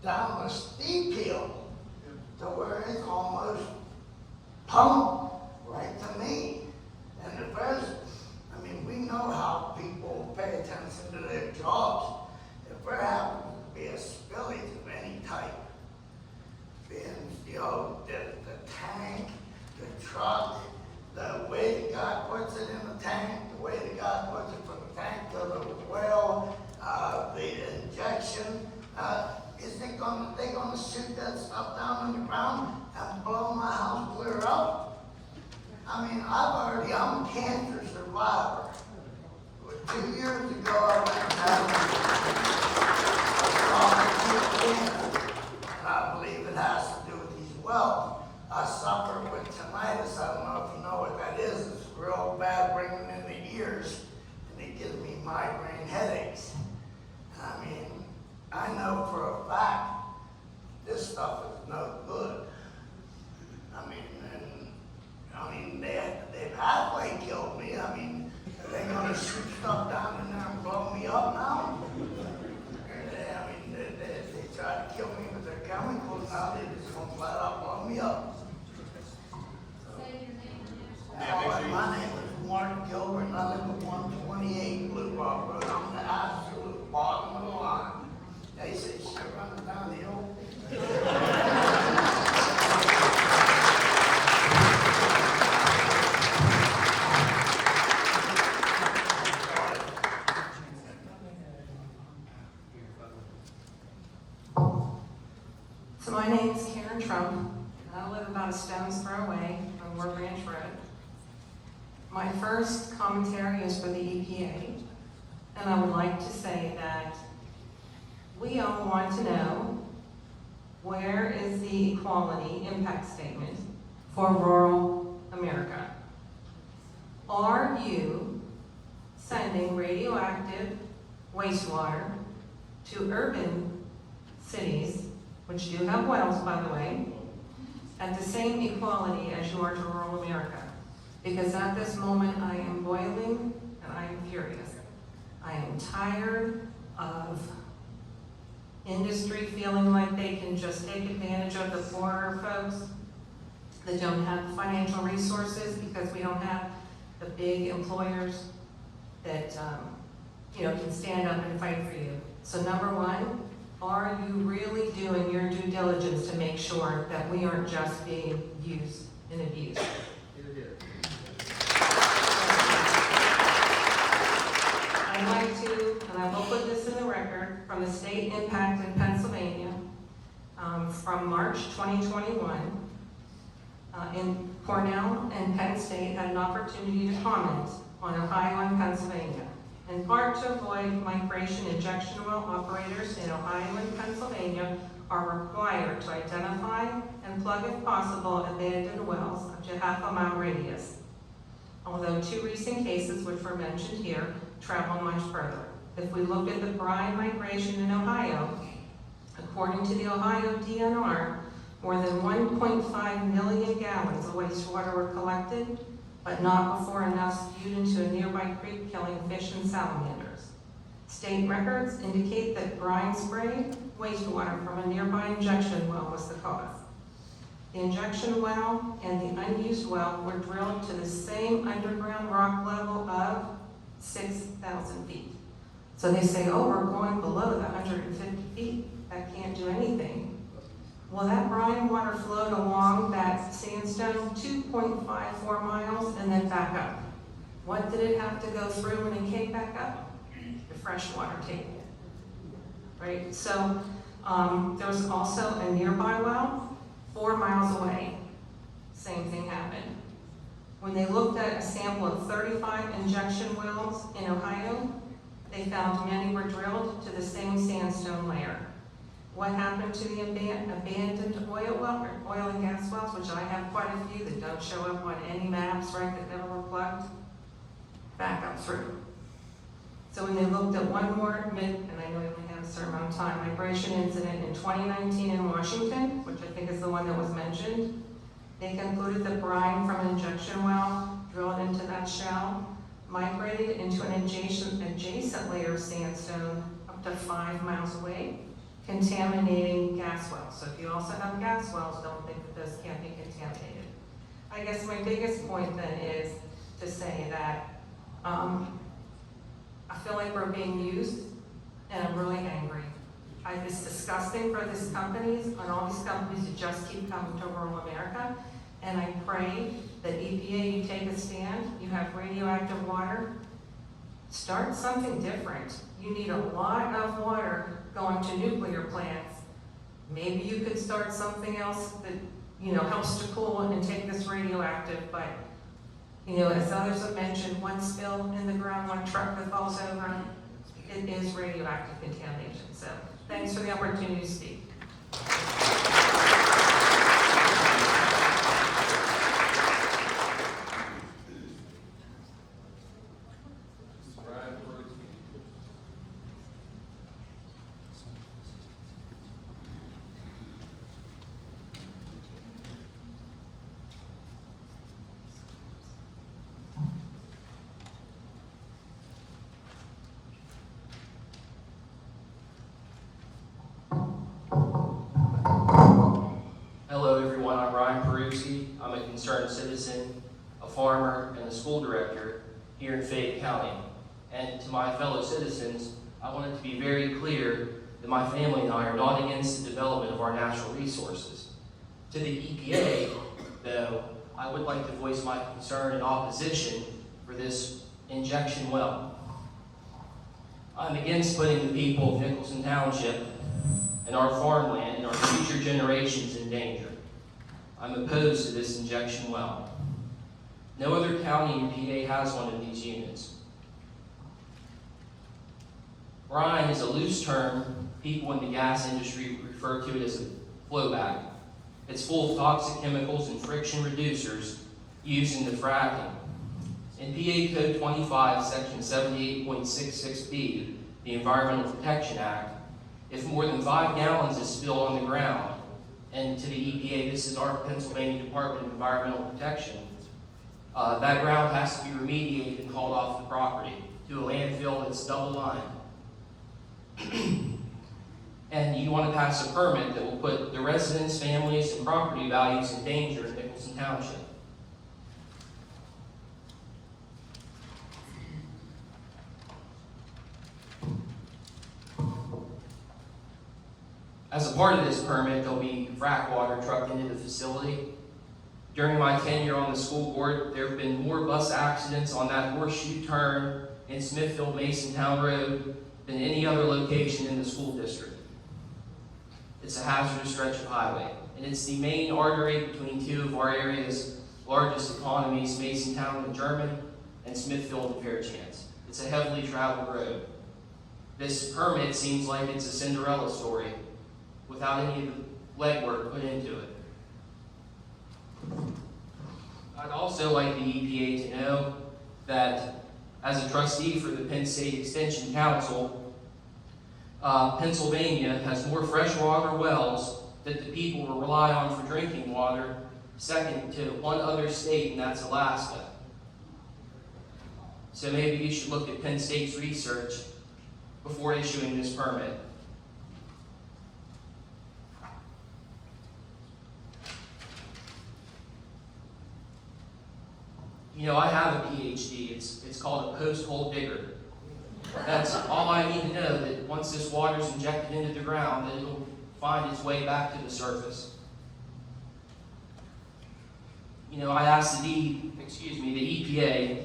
down a steep hill to where it's almost pumped right to me. And if there's, I mean, we know how people pay attention to their jobs. If there happens to be a spillage of any type, being, you know, the tank, the truck, the way the guy puts it in the tank, the way the guy puts it from the tank to the well, the injection, is they gonna shoot that stuff down on the ground and blow my house clear up? I mean, I'm a cancer survivor. 2 years ago, I went and had and I believe it has to do with these wells. I suffer with tinnitus. I don't know if you know what that is. It's real bad ringing in the ears, and it gives me migraine headaches. I mean, I know for a fact this stuff is no good. They've halfway killed me. I mean, are they going to shoot stuff down in there and blow me up now? They tried to kill me with their chemicals. Now they just going to flat out blow me up. My name is Mark Gilbert, and I live at 128 Blue Rock Road. I'm the absolute bottom of the line. They say shit running down the hill. So my name is Karen Trump, and I live about a stone's throw away from Pitney Branch Road. My first commentary is for the EPA, and I would like to say that we all want to know, where is the equality impact statement for rural America? Are you sending radioactive wastewater to urban cities, which do have wells, by the way, at the same equality as you are to rural America? Because at this moment, I am boiling and I am furious. I am tired of industry feeling like they can just take advantage of the poorer folks that don't have the financial resources because we don't have the big employers that, can stand up and fight for you. So number one, are you really doing your due diligence to make sure that we aren't just being used and abused? I'd like to, and I will put this in the record, from the state impact in Pennsylvania, from March 2021, in Cornell and Penn State had an opportunity to comment on Ohio and Pennsylvania. In part to avoid migration, injection well operators in Ohio and Pennsylvania are required to identify and plug, if possible, abandoned wells up to half-a-mile radius. Although 2 recent cases, which were mentioned here, travel much further. If we look at the brine migration in Ohio, according to the Ohio DNR, more than 1.5 million gallons of wastewater were collected, but not before enough spewed into a nearby creek, killing fish and salamanders. State records indicate that brine spray wastewater from a nearby injection well was the cause. The injection well and the unused well were drilled to the same underground rock level of 6,000 feet. So they say, oh, we're going below the 150 feet. That can't do anything. Well, that brine water flowed along that sandstone 2.54 miles and then back up. What did it have to go through when it came back up? The freshwater table, right? So there was also a nearby well 4 miles away. Same thing happened. When they looked at a sample of 35 injection wells in Ohio, they found many were drilled to the same sandstone layer. What happened to the abandoned oil and gas wells, which I have quite a few that don't show up on any maps, right, that never were plugged? Back up through. So when they looked at one more, and I know we only have a certain amount of time, migration incident in 2019 in Washington, which I think is the one that was mentioned, they concluded that brine from an injection well drilled into that shell migrated into an adjacent layer of sandstone up to 5 miles away, contaminating gas wells. So if you also have gas wells, don't think that those can't be contaminated. I guess my biggest point then is to say that I feel like we're being used, and I'm really angry. It's disgusting for these companies, and all these companies to just keep coming to rural America. And I pray that EPA, you take a stand. You have radioactive water. Start something different. You need a lot of water going to nuclear plants. Maybe you could start something else that, helps to cool and take this radioactive, but, as others have mentioned, one spill in the ground, one truck that falls over, it is radioactive contamination. So thanks for the opportunity to speak. I'm a concerned citizen, a farmer, and a school director here in Fayette County. And to my fellow citizens, I want it to be very clear that my family and I are not against the development of our natural resources. To the EPA, though, I would like to voice my concern and opposition for this injection well. I'm against putting the people of Nicholson Township and our farmland and our future generations in danger. I'm opposed to this injection well. No other county in PA has one of these units. Brine is a loose term people in the gas industry refer to it as a flow bag. It's full of toxic chemicals and friction reducers used in the fracking. In PA Code 25, Section 78.66b, the Environmental Protection Act, if more than 5 gallons is spilled on the ground, and to the EPA, this is our Pennsylvania Department of Environmental Protection, that ground has to be remediated and hauled off the property. to a landfill that's double lined. And you want to pass a permit that will put the residents, families, and property values in danger in Nicholson Township. As a part of this permit, there'll be frack water trucked into the facility. During my tenure on the school board, there have been more bus accidents on that horseshoe turn in Smithfield-Masontown Road than any other location in the school district. It's a hazardous stretch of highway, and it's the main artery between two of our area's largest economies, Masontown and German, and Smithfield and Fairchance. It's a heavily traveled road. This permit seems like it's a Cinderella story without any of the legwork put into it. I'd also like the EPA to know that as a trustee for the Penn State Extension Council, Pennsylvania has more freshwater wells that the people will rely on for drinking water, second to one other state, and that's Alaska. So maybe you should look at Penn State's research before issuing this permit. You know, I have a PhD. It's called a post-hole digger. That's all I need to know, that once this water is injected into the ground, that it'll find its way back to the surface. You know, I asked the EPA,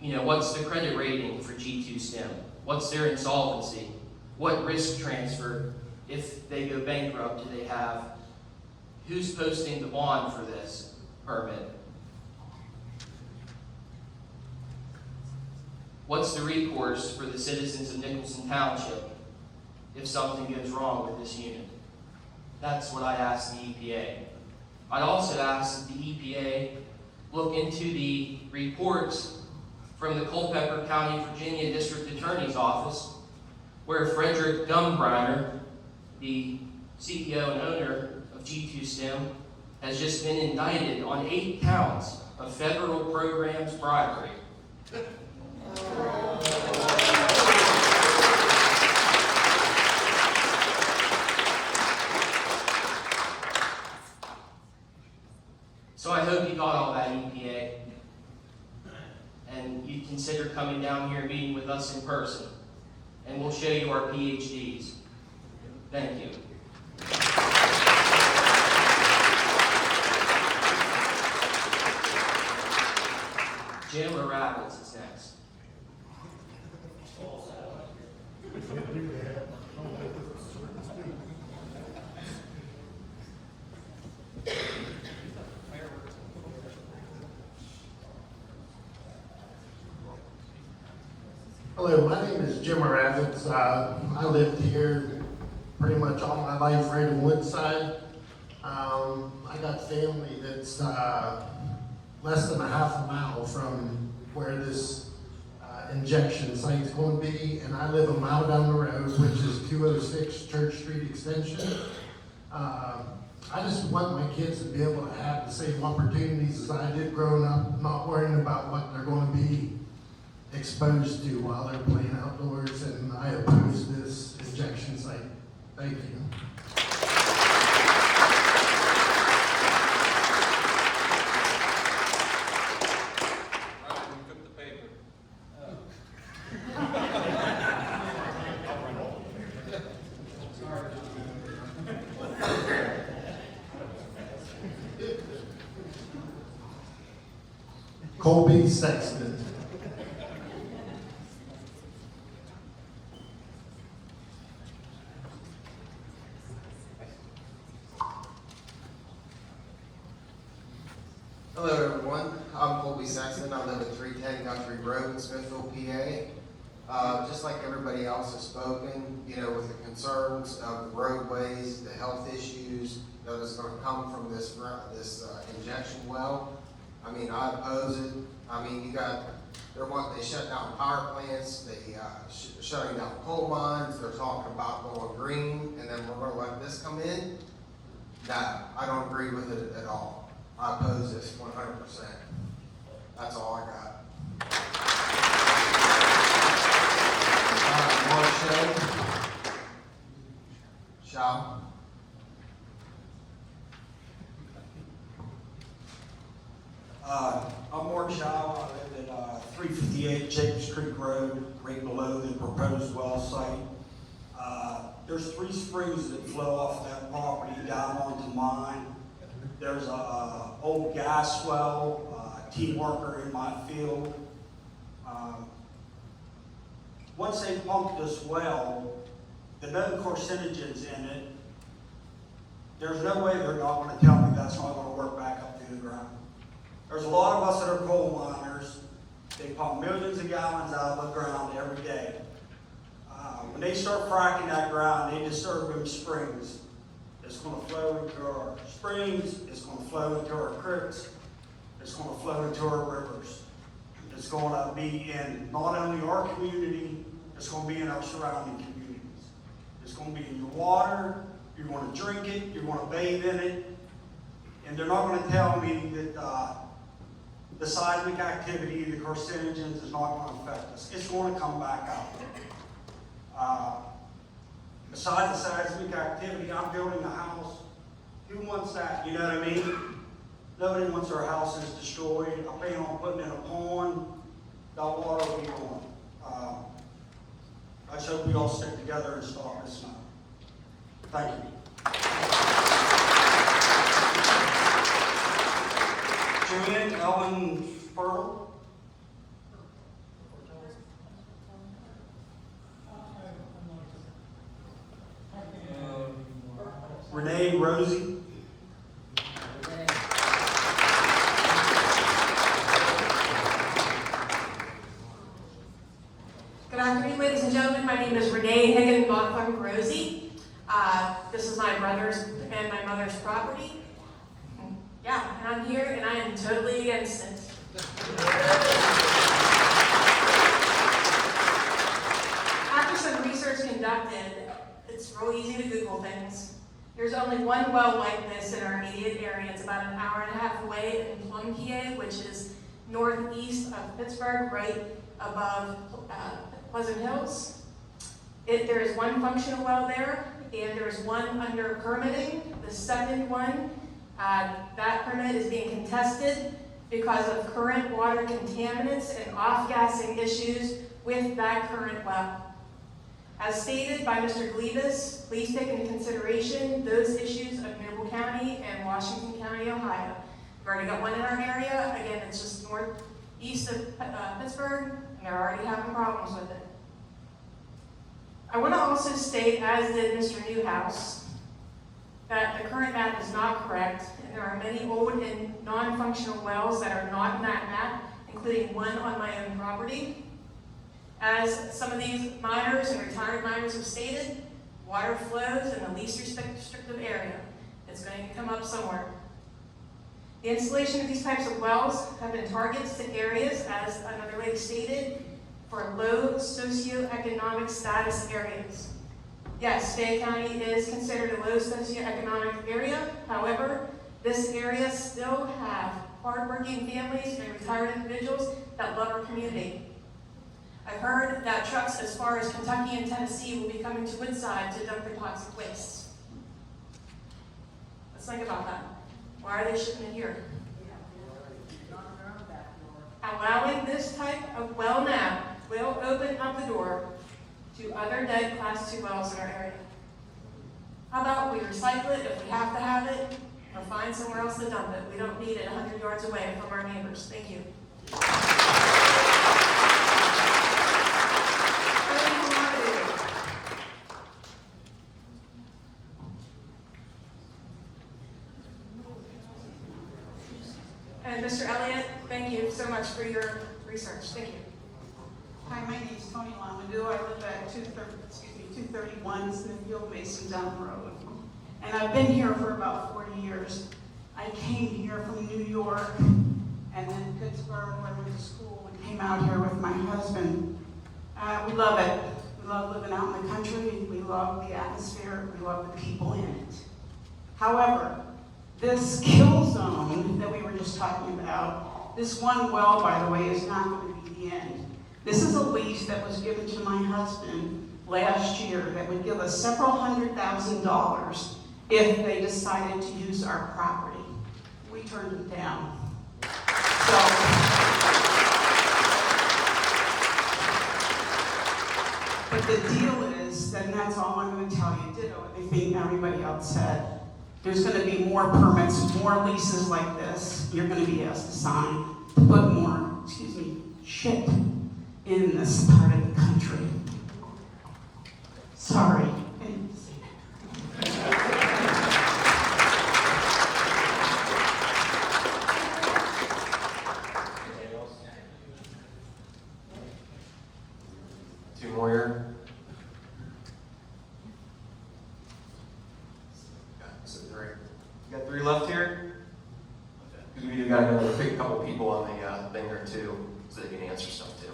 you know, what's the credit rating for G2 STEM? What's their insolvency? What risk transfer, if they go bankrupt, do they have? Who's posting the bond for this permit? What's the recourse for the citizens of Nicholson Township if something goes wrong with this unit? That's what I asked the EPA. I'd also ask that the EPA look into the reports from the Culpeper County, Virginia District Attorney's Office, where Frederick Gumbriner, the CEO and owner of G2 STEM, has just been indicted on 8 counts of federal programs bribery. So I hope you got all that, EPA, and you consider coming down here and meeting with us in person, and we'll show you our PhDs. Thank you. Jim or Rabbits is next. Hello, my name is Jim Ravitz. I lived here pretty much all my life right in Woodside. I got family that's less than a half a mile from where this injection site's going to be, and I live a mile down the road, which is 206 Church Street Extension. I just want my kids to be able to have the same opportunities as I did growing up, not worrying about what they're going to be exposed to while they're playing outdoors, and I oppose this injection site. Thank you. Colby Sexton. Hello everyone, I'm Colby Sexton. I live at 310 Country Road in Smithfield, PA. Just like everybody else has spoken, you know, with the concerns of the roadways, the health issues that is going to come from this injection well. I mean, I oppose it. I mean, they shut down power plants, they shutting down coal mines, they're talking about going green, and then we're going to let this come in. No, I don't agree with it at all. I oppose this 100%. That's all I got. Shaw. I'm Mark Shaw. I live at 358 Jacobs Creek Road, right below the proposed well site. There's 3 springs that flow off that property down onto mine. There's a old gas well, team worker in my field. Once they pump this well, the known carcinogens in it, there's no way they're not going to tell me that's not going to work back up through the ground. There's a lot of us that are coal miners. They pump millions of gallons out of the ground every day. When they start fracking that ground, they disturb them springs. It's going to flow into our springs. It's going to flow into our creeks. It's going to flow into our rivers. It's going to be in not only our community, it's going to be in our surrounding communities. It's going to be in your water. You're going to drink it. You're going to bathe in it. And they're not going to tell me that the seismic activity, the carcinogens, is not going to affect us. It's going to come back out. Besides the seismic activity, I'm building a house. Who wants that? You know what I mean? Nobody wants their houses destroyed. I plan on putting in a pond. That water will be gone. I just hope we all stick together and stop this now. Thank you. Joanne Ellen Spurl. Renee Rosie. Good afternoon, ladies and gentlemen. My name is Renee Higinbotham Rosie. This is my brother's and my mother's property. Yeah, and I'm here and I am totally against it. After some research conducted, it's real easy to Google things. There's only one well like this in our immediate area. It's about an hour and a half away in Plum, PA, which is northeast of Pittsburgh, right above Pleasant Hills. There is one functional well there, and there's one under permitting. The second one, that permit is being contested because of current water contaminants and off-gassing issues with that current well. As stated by Mr. Glebus, please take into consideration those issues of Noble County and Washington County, Ohio. We've already got one in our area. Again, it's just northeast of Pittsburgh, and they're already having problems with it. I want to also state, as did Mr. Newhouse, that the current map is not correct, and there are many old and non-functional wells that are not in that map, including one on my own property. As some of these miners and retired miners have stated, water flows in the least restrictive area. It's going to come up somewhere. The installation of these types of wells have been targets to areas, as another lady stated, for low socioeconomic status areas. Yes, Fayette County is considered a low socioeconomic area. However, this area still have hardworking families and retired individuals that love our community. I've heard that trucks as far as Kentucky and Tennessee will be coming to Woodside to dump their toxic wastes. Let's think about that. Why are they shipping it here? Allowing this type of well now will open up the door to other dead Class 2 wells in our area. How about we recycle it if we have to have it, or find somewhere else to dump it? We don't need it 100 yards away from our neighbors. Thank you. And Mr. Elliott, thank you so much for your research. Thank you. Hi, my name is Tony Lamadou. I live at 231 Smithfield Mason Down Road. And I've been here for about 40 years. I came here from New York and then Pittsburgh, where I went to school, and came out here with my husband. We love it. We love living out in the country. We love the atmosphere. We love the people in it. However, this kill zone that we were just talking about, this one well, by the way, is not going to be the end. This is a lease that was given to my husband last year that would give us several $100,000 if they decided to use our property. We turned it down. But the deal is, and that's all I'm going to tell you, ditto everything everybody else said. There's going to be more permits, more leases like this. You're going to be asked to sign to put more, shit in this part of the country. Sorry. Two more here. So three. You got three left here? Because we do got another quick couple people on the thing or two, so they can answer stuff too.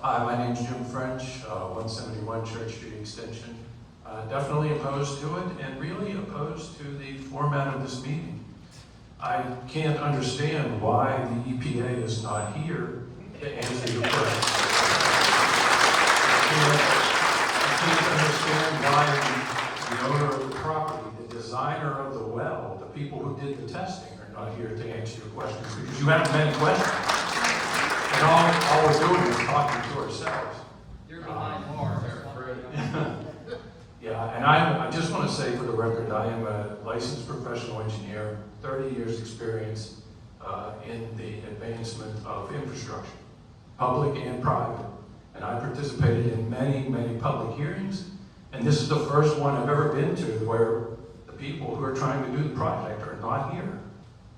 Hi, my name's Jim French, 171 Church Street Extension. Definitely opposed to it, and really opposed to the format of this meeting. I can't understand why the EPA is not here to answer your question. I can't understand why the owner of the property, the designer of the well, the people who did the testing are not here to answer your questions, because you have many questions. And all we're doing is talking to ourselves. You're behind bars, Yeah, and I just want to say for the record, I am a licensed professional engineer, 30 years experience in the advancement of infrastructure, public and private. And I participated in many, many public hearings. And this is the first one I've ever been to where the people who are trying to do the project are not here.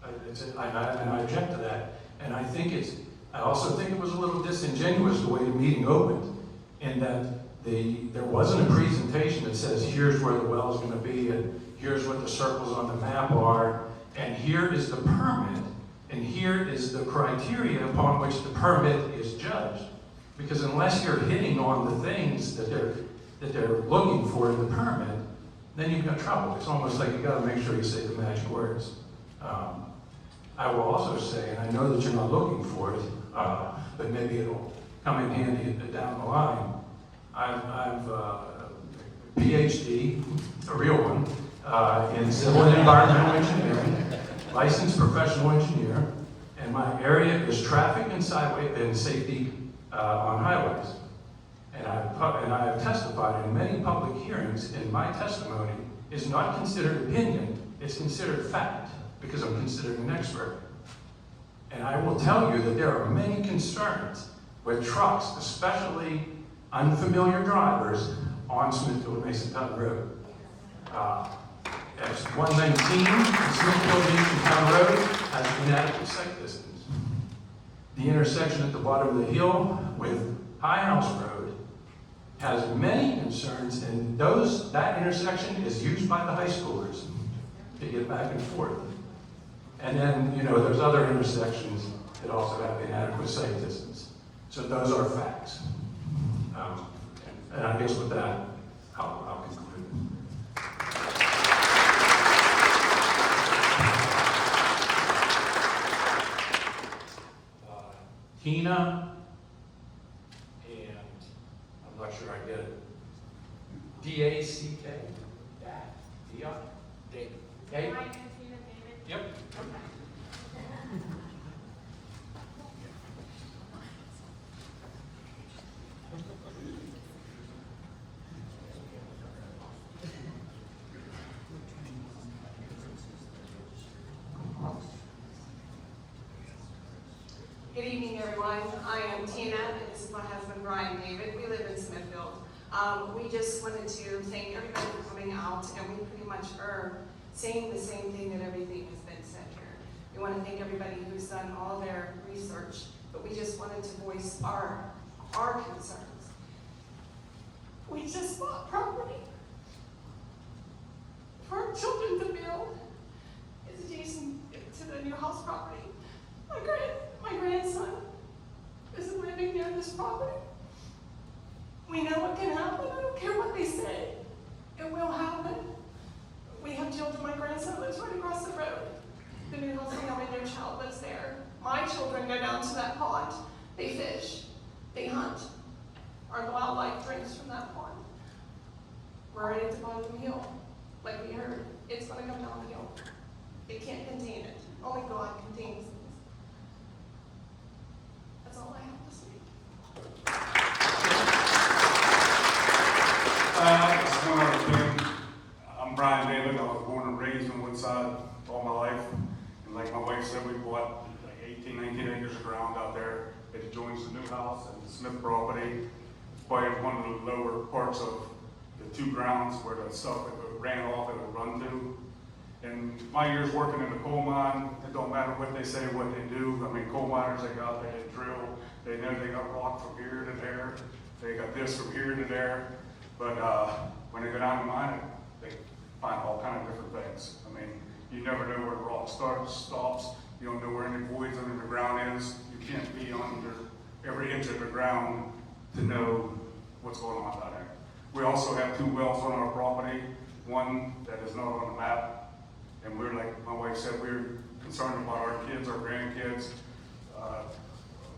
And I object to that. And I also think it was a little disingenuous the way the meeting opened, in that there wasn't a presentation that says, here's where the well is going to be, and here's what the circles on the map are, and here is the permit, and here is the criteria upon which the permit is judged. Because unless you're hitting on the things that they're looking for in the permit, then you've got trouble. It's almost like you got to make sure you say the magic words. I will also say, and I know that you're not looking for it, but maybe it'll come in handy down the line. I've a PhD, a real one, in civil and environmental engineering, licensed professional engineer, and my area is traffic and safety on highways. And I have testified in many public hearings, and my testimony is not considered opinion, it's considered fact, because I'm considered an expert. And I will tell you that there are many concerns with trucks, especially unfamiliar drivers, on Smithfield-Masontown Road. As 119, Smithfield-Masontown Road has inadequate sight distance. The intersection at the bottom of the hill with High House Road has many concerns, and that intersection is used by the high schoolers to get back and forth. And then, there's other intersections that also have inadequate sight distance. So those are facts. And I guess with that, I'll conclude. Tina, and I'm not sure I get it. D-A-C-K? Dia? David? Yep. Good evening, everyone. I am Tina, and this is my husband, Brian David. We live in Smithfield. We just wanted to thank everybody for coming out, and we pretty much are saying the same thing that everything has been said here. We want to thank everybody who's done all their research, but we just wanted to voice our concerns. We just bought property for our children to build. It's adjacent to the new house property. My grandson is living near this property. We know what can happen. I don't care what they say. It will happen. We have children. My grandson lives right across the road. The new house family, their child lives there. My children go down to that pond. They fish. They hunt. Our Our wildlife drinks from that pond. We're ready to Higinbotham Hill, like we heard. It's gonna come down the hill. It can't contain it. Only God contains things. That's all I have to say. Just one other thing. I'm Brian David. I was born and raised in Woodside all my life. And like my wife said, we bought like 18, 19 acres of ground out there. It adjoins the new house and the Smith property. It's probably one of the lower parts of the two grounds where the stuff that ran off it would run to. And my years working in the coal mine, it don't matter what they say, what they do. I mean, coal miners, they go out there, they drill. They know they got rock from here to there. They got this from here to there. But when they go down to mine it, they find all kind of different things. I mean, you never know where the rock starts, stops. You don't know where any voids under the ground is. You can't be under every inch of the ground to know what's going on down there. We also have 2 wells on our property, one that is not on the map. And we're, like my wife said, we're concerned about our kids, our grandkids.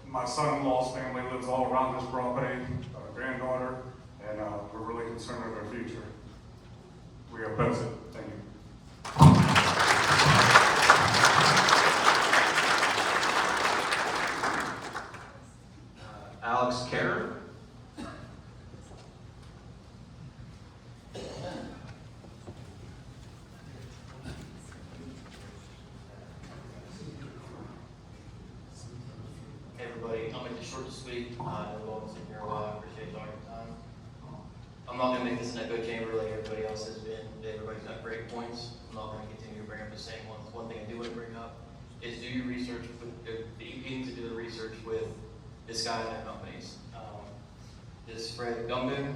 My son-in-law's family lives all around this property, our granddaughter, and we're really concerned with our future. We oppose it. Thank you. Alex Kerr. Hey everybody, I'll make this short and sweet. I know I've been here a while, I appreciate all your time. I'm not gonna make this an echo chamber like everybody else has been. Everybody's got great points. I'm not gonna continue to bring up the same ones. One thing I do want to bring up is do your research with, the EPA needs to do the research with this guy and their companies. This Fred Gumboon,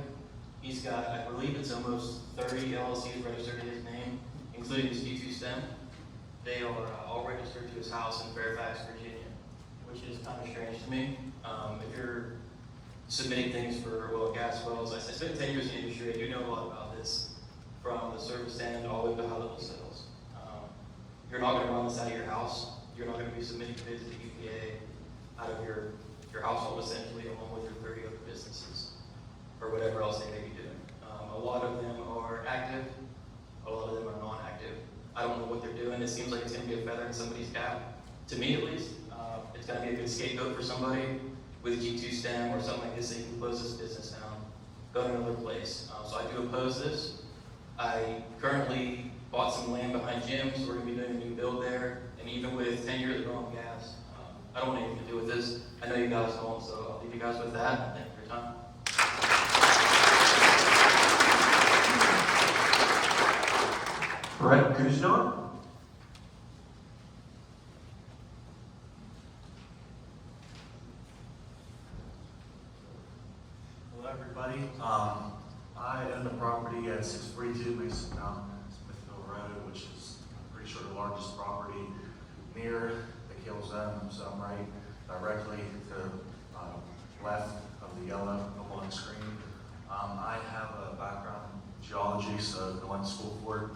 he's got, I believe it's almost 30 LLCs registered in his name, including his G2 STEM. They are all registered to his house in Fairfax, Virginia, which is kind of strange to me. If you're submitting things for oil and gas wells, I spent 10 years in the industry, I do know a lot about this, from the service end all the way to high-level sales. You're not going to run this out of your house. You're not going to be submitting bids to the EPA out of your household, essentially, along with your 30 other businesses, or whatever else they may be doing. A lot of them are active, a lot of them are non-active. I don't know what they're doing. It seems like it's going to be a feather in somebody's cap, to me at least. It's going to be a good scapegoat for somebody with a G2 STEM or something like this, so you can close this business down, go to another place. So I do oppose this. I currently bought some land behind gyms. We're going to be doing a new build there, and even with 10 years of oil and gas, I don't want anything to do with this. I know you guys don't, so I'll leave you guys with that. Thank you for your time. Brett Kuznar. Hello, everybody. I own the property at 642 Masontown, Smithfield Road, which is, I'm pretty sure, the largest property near the kill zone. So I'm right directly to the left of the yellow up on the screen. I have a background in geology, so I went to school for it.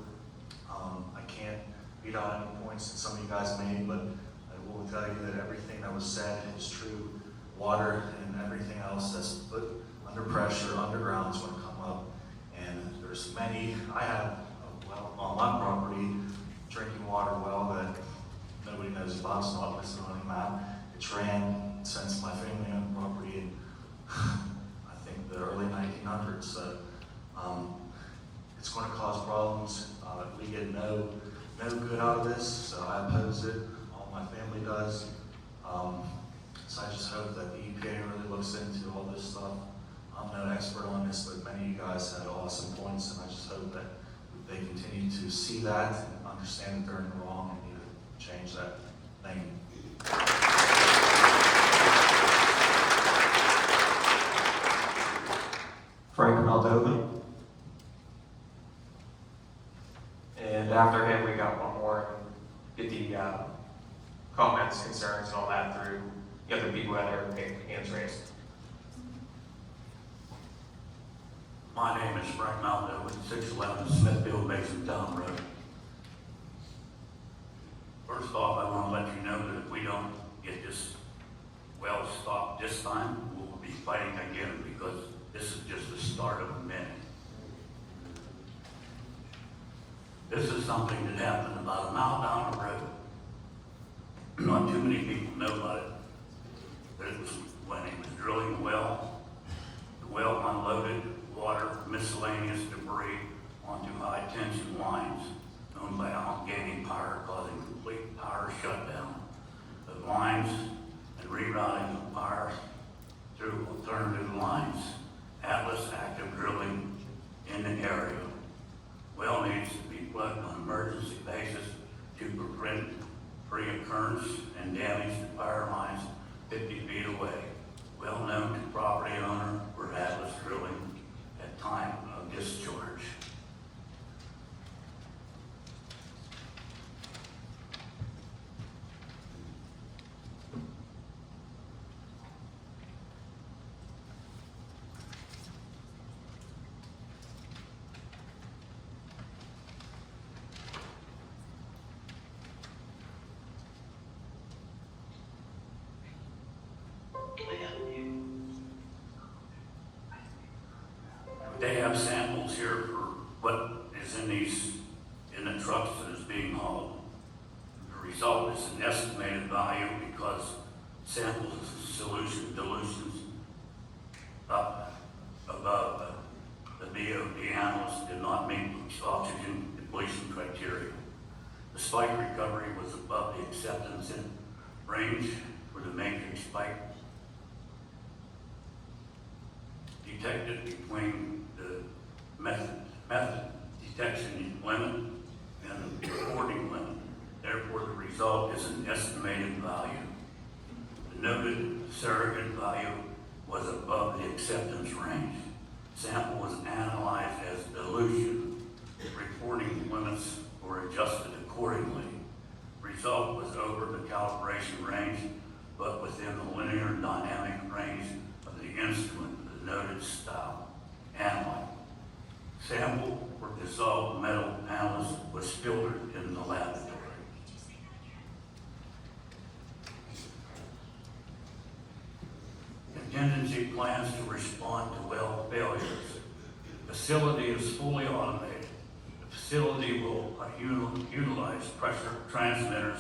I can't beat out any points that some of you guys made, but I will tell you that everything that was said is true. Water and everything else that's put under pressure underground is going to come up. And there's many, I have a well on my property, drinking water well that nobody knows about, it's not listed on any map. It's ran since my family owned property in, I think, the early 1900s. So it's going to cause problems. We get no good out of this, so I oppose it. All my family does. So I just hope that the EPA really looks into all this stuff. I'm no expert on this, but many of you guys had awesome points, and I just hope that they continue to see that and understand that they're in the wrong and need to change that. Thank you. Frank Moldova. And after him, we got one more. Get the comments, concerns, and all that through the other people that are hands raised. My name is Frank Moldova, 611 Smithfield Masontown Road. First off, I want to let you know that if we don't get this well stopped this time, we'll be fighting again, because start of many. This is something that happened about a mile down the road. Not too many people know about it. But it was when he was drilling a well. The well unloaded water, miscellaneous debris onto high tension lines owned by Allegheny Power, causing complete power shutdown of lines and rerouting of power through alternative lines. Atlas active drilling in the area. Well needs to be plugged on an emergency basis to prevent reoccurrence and damage to power lines 50 feet away. Well known to property owner for Atlas drilling at time of discharge. They have samples here for what is in the trucks that is being hauled. The result is an estimated value because samples of dilutions up above the BOD analyst did not meet oxygen depletion criteria. The spike recovery was above the acceptance in range for the matrix spike detected between the method detection limit and the reporting limit. Therefore, the result is an estimated value. The noted surrogate value was above the acceptance range. Sample was analyzed as dilution. Reporting limits were adjusted accordingly. Result was over the calibration range, but within the linear dynamic range of the instrument, the noted style analyte. Sample for dissolved metal analysis was filtered in the laboratory. Contingency plans to respond to well failures. Facility is fully automated. The facility will utilize pressure transmitters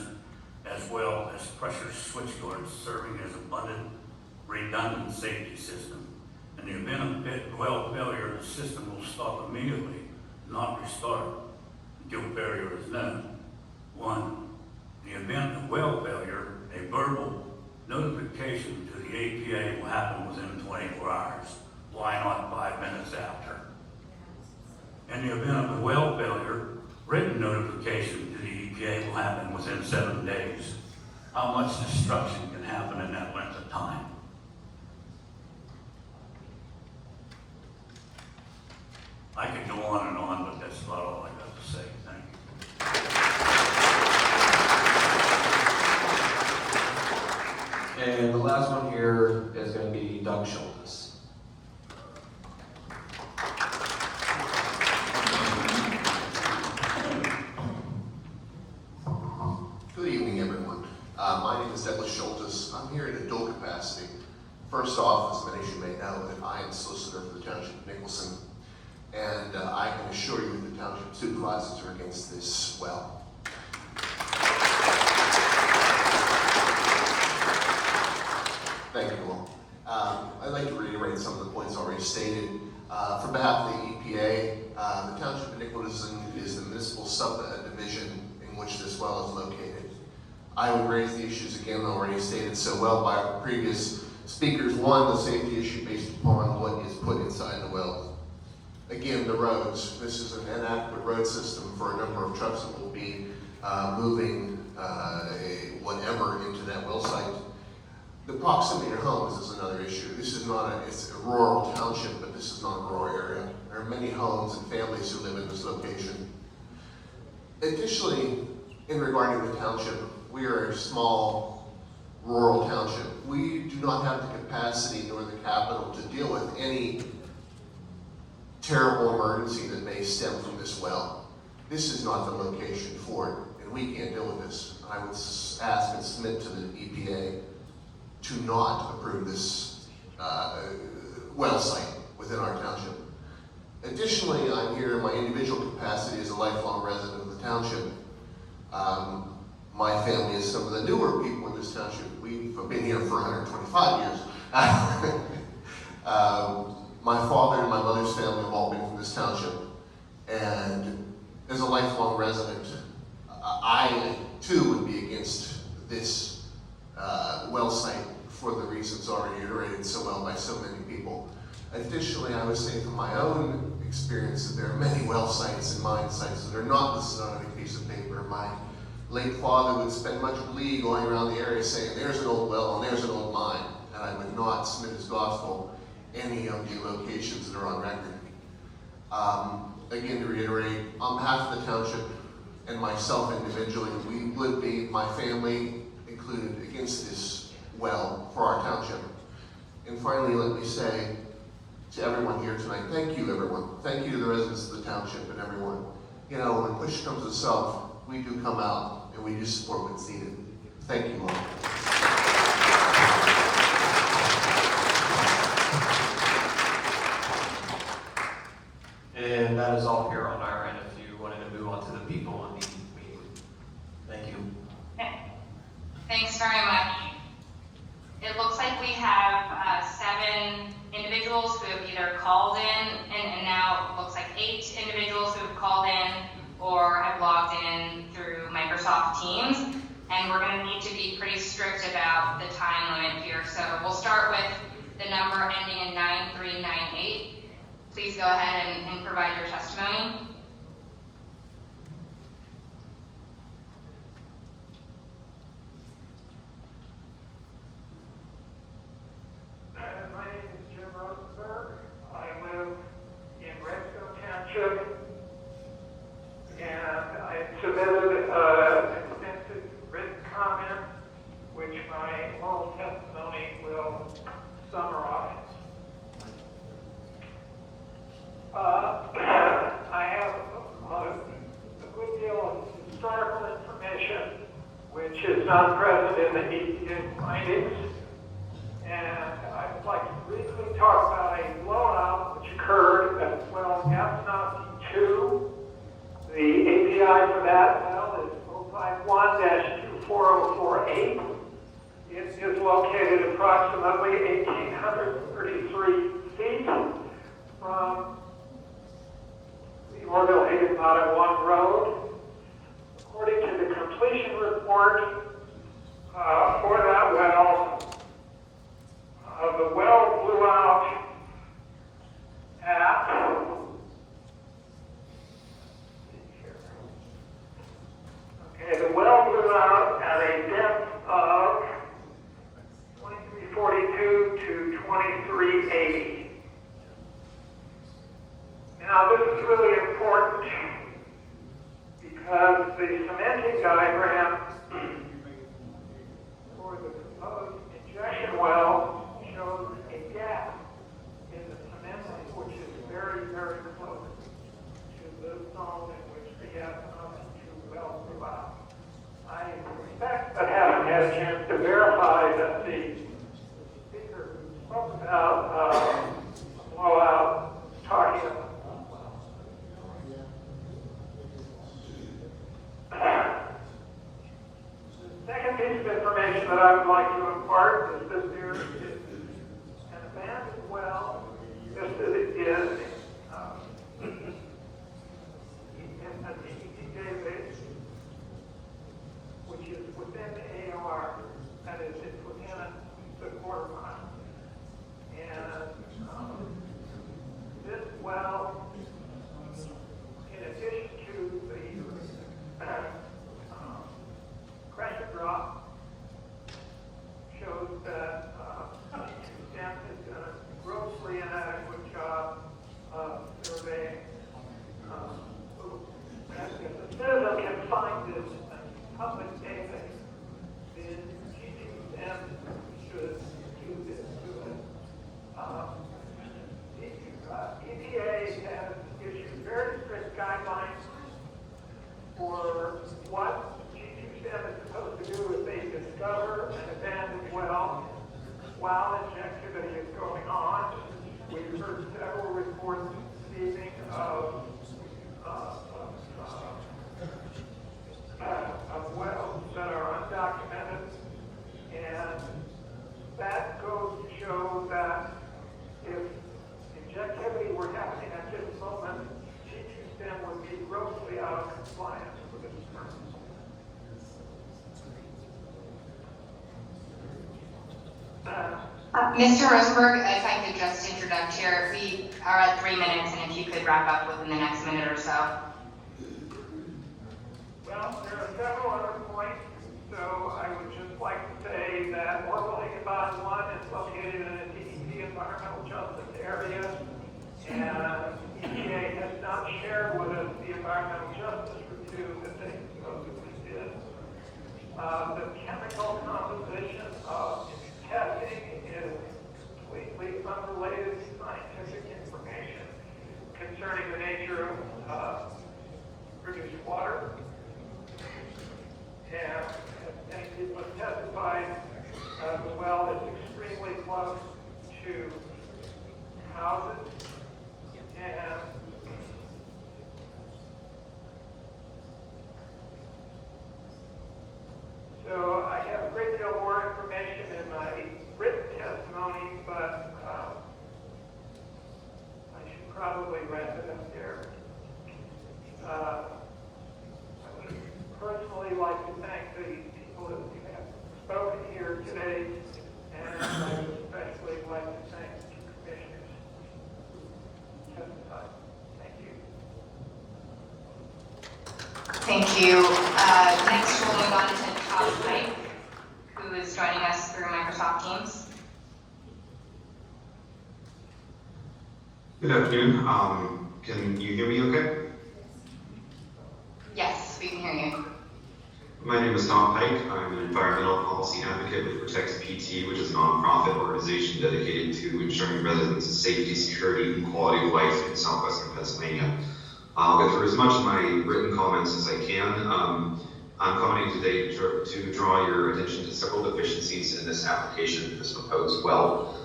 as well as pressure switchboards, serving as abundant redundant safety system. In the event of well failure, the system will stop immediately, not restart until failure is known. 1. In the event of well failure, a verbal notification to the EPA will happen within 24 hours. Why not 5 minutes after? In the event of a well failure, written notification to the EPA will happen within 7 days. How much destruction can happen in that length of time? I could go on and on, but that's about all I got to say. Thank you. And the last one here is going to be Doug Schultes. Good evening, everyone. My name is Douglas Schultes. I'm here in a dual capacity. First off, as many of you may know, that I am solicitor for the Township of Nicholson, and I can assure you that the Township supervisors are against this well. Thank you all. I'd like to reiterate some of the points already stated. For behalf of the EPA, the Township of Nicholson is the municipal subdivision in which this well is located. I would raise the issues again already stated so well by previous speakers. One, the safety issue based upon what is put inside the well. Again, the roads. This is an inadequate road system for a number of trucks that will be moving whatever into that well site. The proximity to homes is another issue. This is not it's a rural township, but this is not a rural area. There are many homes and families who live in this location. Additionally, in regarding the township, we are a small rural township. We do not have the capacity nor the capital to deal with any terrible emergency that may stem from this well. This is not the location for it, and we can't deal with this. I would ask and submit to the EPA to not approve this well site within our township. Additionally, I'm here in my individual capacity as a lifelong resident of the township. My family is some of the newer people in this township. We've been here for 125 years. My father and my mother's family have all been from this township. And as a lifelong resident, I too would be against this well site for the reasons already iterated so well by so many people. Additionally, I would say from my own experience that there are many well sites and mine sites that are not listed on any piece of paper. My late father would spend much glee going around the area saying, there's an old well and there's an old mine. And I would not submit as gospel any of the locations that are on record. Again, to reiterate, on behalf of the township and myself individually, we would be, my family included, against this well for our township. And finally, let me say to everyone here tonight, thank you everyone. Thank you to the residents of the township and everyone. You know, when push comes to shove, we do come out and we do support what's needed. Thank you all. And that is all here on our end. If you wanted to move on to the people in the meeting. Thank you. Thanks very much. It looks like we have 7 individuals who have either called in, and now it looks like 8 individuals who have called in or have logged in through Microsoft Teams. And we're going to need to be pretty strict about the time limit here. So we'll start with the number ending in 9398. Please go ahead and provide your testimony. My name is Jim Rosenberg. I live in Redstone Township, and I submitted an extensive written comment, which my oral testimony will summarize. I have a good deal of historical information, which is not present in the EPA findings. And I'd like to briefly talk about a blowout which occurred at well Gastonowski 2. The API for that well is 051-24048. It is located approximately 1,833 feet from the Orville Higinbotham Road. According to the completion report for that well, the well blew out at the well blew out at a depth of 2342 to 2380. Now this is really important because the cementing diagram for the proposed injection well shows a gap in the cementing, which is very, very close to the zone in which the Gastonowski 2 well blew out. I suspect, but haven't had a chance to verify, that the speaker who spoke about blowout was talking about. The second piece of information that I would like to impart is that there is an abandoned well listed in a DEP database, which is within the AR, that is, it's within the quarter mile. And this well, in addition to the pressure drop, shows that DEP has done a grossly inadequate job of surveying. If the citizen can find this public database, then GTM should do this to it. EPA has issued very strict guidelines for what GTM is supposed to do if they discover an abandoned well while injectivity is going on. We've heard several reports this evening Mr. Rosenberg, if I could just interject here, we are at 3 minutes, and if you could wrap up within the next minute or so. Well, there are several other points, so I would just like to say that Orville Higinbotham 1 is located in a DEP environmental justice area, and EPA has not shared with us the environmental justice review that they supposedly did. The chemical composition of testing is completely unrelated to scientific information concerning the nature of produced water. And it was testified the well is extremely close to houses, and so I have a great deal more information in my written testimony, but I should probably wrap it up there. I would personally like to thank the people that have spoken here today, and I would especially like to thank the commissioners who testified. Thank you. Thank you. Next, we'll move on to Todd Pike, who is joining us through Microsoft Teams. Good afternoon. Can you hear me okay? Yes, we can hear you. My name is Tom Pike. I'm an environmental policy advocate with Protect PT, which is a nonprofit organization dedicated to ensuring residents' safety, security, and quality of life in southwestern Pennsylvania. I'll get through as much of my written comments as I can. I'm commenting today to draw your attention to several deficiencies in this application, this proposed well.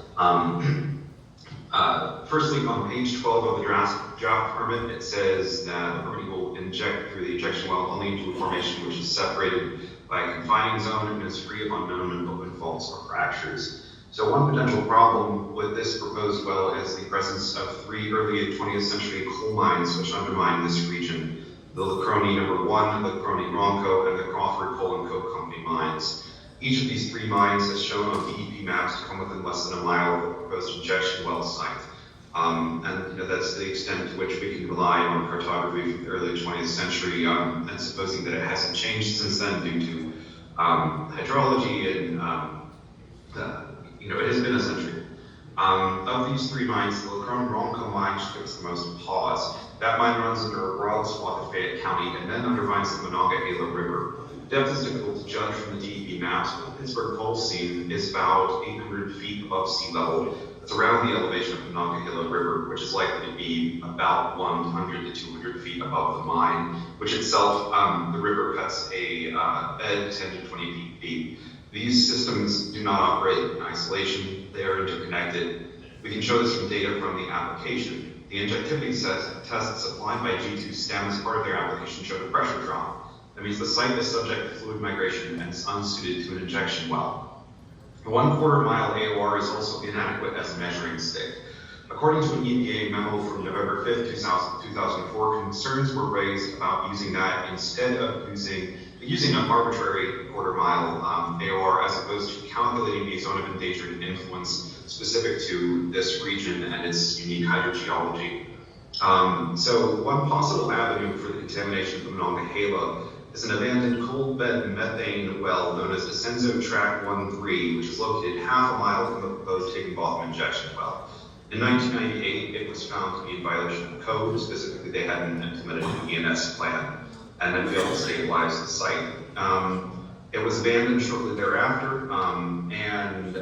Firstly, on page 12 of the draft permit, it says that the permittee will inject through the injection well only into a formation which is separated by a confining zone and is free of unknown and open faults or fractures. So one potential problem with this proposed well is the presence of 3 early 20th century coal mines which undermine this region: the Lacroni No. 1, the Lacroni Ronco, and the Crawford Coal and Coke Company mines. Each of these 3 mines, as shown on DEP maps, come within less than a mile of the proposed injection well site. And that's the extent to which we can rely on cartography from the early 20th century, and supposing that it hasn't changed since then due to hydrology and it has been a century. Of these 3 mines, the Lacroni Ronco mine should give us the most pause. That mine runs under a broad swath of Fayette County and then undermines the Monongahela River. Depth is difficult to judge from the DEP maps, but the Pittsburgh coal seam is about 800 feet above sea level. It's around the elevation of the Monongahela River, which is likely to be about 100 to 200 feet above the mine, which itself, the river cuts a bed 10 to 20 feet deep. These systems do not operate in isolation. They are interconnected. We can show this from data from the application. The injectivity tests supplied by G2 STEM as part of their application showed a pressure drop. That means the site is subject to fluid migration and is unsuited to an injection well. The 1/4 mile AOR is also inadequate as a measuring stick. According to an EPA memo from November 5th, 2004, concerns were raised about using that instead of using an arbitrary 1/4 mile AOR as opposed to calculating a zone of endangered influence specific to this region and its unique hydrogeology. So one possible avenue for the contamination of the Monongahela is an abandoned coal bed methane well known as Descenso Track 13, which is located half a mile from the proposed Higinbotham injection well. In 1998, it was found to be in violation of code. Specifically, they hadn't implemented an ENS plan and then failed to stabilize the site. It was abandoned shortly thereafter, and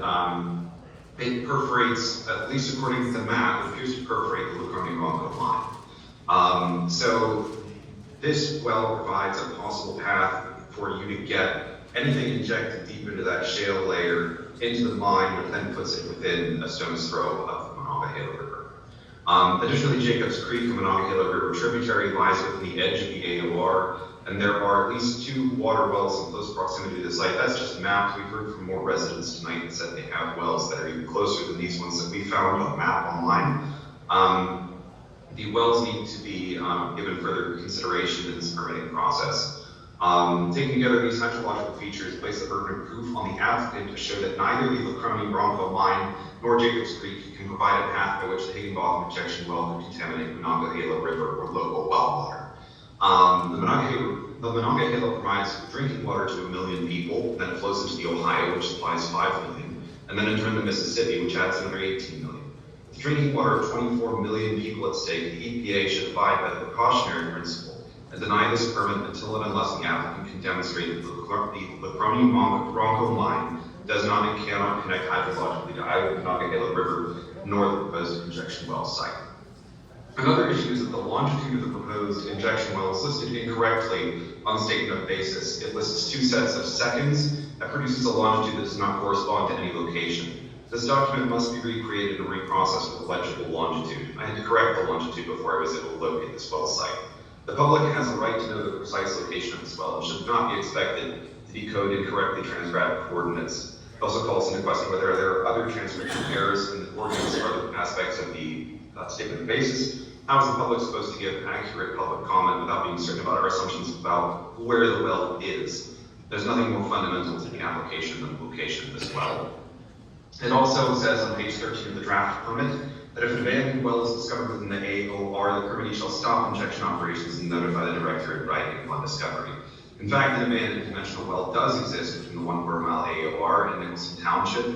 it perforates, at least according to the map, it appears to perforate the Lacroni Ronco line. So this well provides a possible path for you to get anything injected deep into that shale layer into the mine, which then puts it within a stone's throw of the Monongahela River. Additionally, Jacobs Creek, a Monongahela River tributary, lies within the edge of the AOR, and there are at least 2 water wells in close proximity to the site. That's just mapped. We've heard from more residents tonight that said they have wells that are even closer than these ones that we found on the map online. The wells need to be given further consideration in this permitting process. Taking together these hydrological features place the burden of proof on the applicant to show that neither the Lacrone Bronco Mine nor Jacobs Creek can provide a path by which the Higinbotham injection well could contaminate Monongahela River or local well water. The Monongahela provides drinking water to 1 million people, then it flows into the Ohio, which supplies 5 million, and then in turn the Mississippi, which adds another 18 million. With drinking water of 24 million people at stake, the EPA should abide by the precautionary principle and deny this permit until and unless the applicant can demonstrate that the Lacrone Bronco Mine does not and cannot connect hydrologically to either the Monongahela River nor the proposed injection well site. Another issue is that the longitude of the proposed injection well is listed incorrectly on the statement of basis. It lists 2 sets of seconds that produces a longitude that does not correspond to any location. This document must be recreated and reprocessed with a legible longitude. I had to correct the longitude before I was able to locate this well site. The public has a right to know the precise location of this well and should not be expected to decode incorrectly transcribed coordinates. It also calls into question whether there are other transcription errors in the coordinates or other aspects of the statement of basis. How is the public supposed to give accurate public comment without being certain about our assumptions about where the well is? There's nothing more fundamental to the application than the location of this well. It also says on page 13 of the draft permit that if an abandoned well is discovered within the AOR, the permittee shall stop injection operations and notify the director in writing upon discovery. In fact, an abandoned conventional well does exist within the 1 quarter mile AOR in Nicholson Township.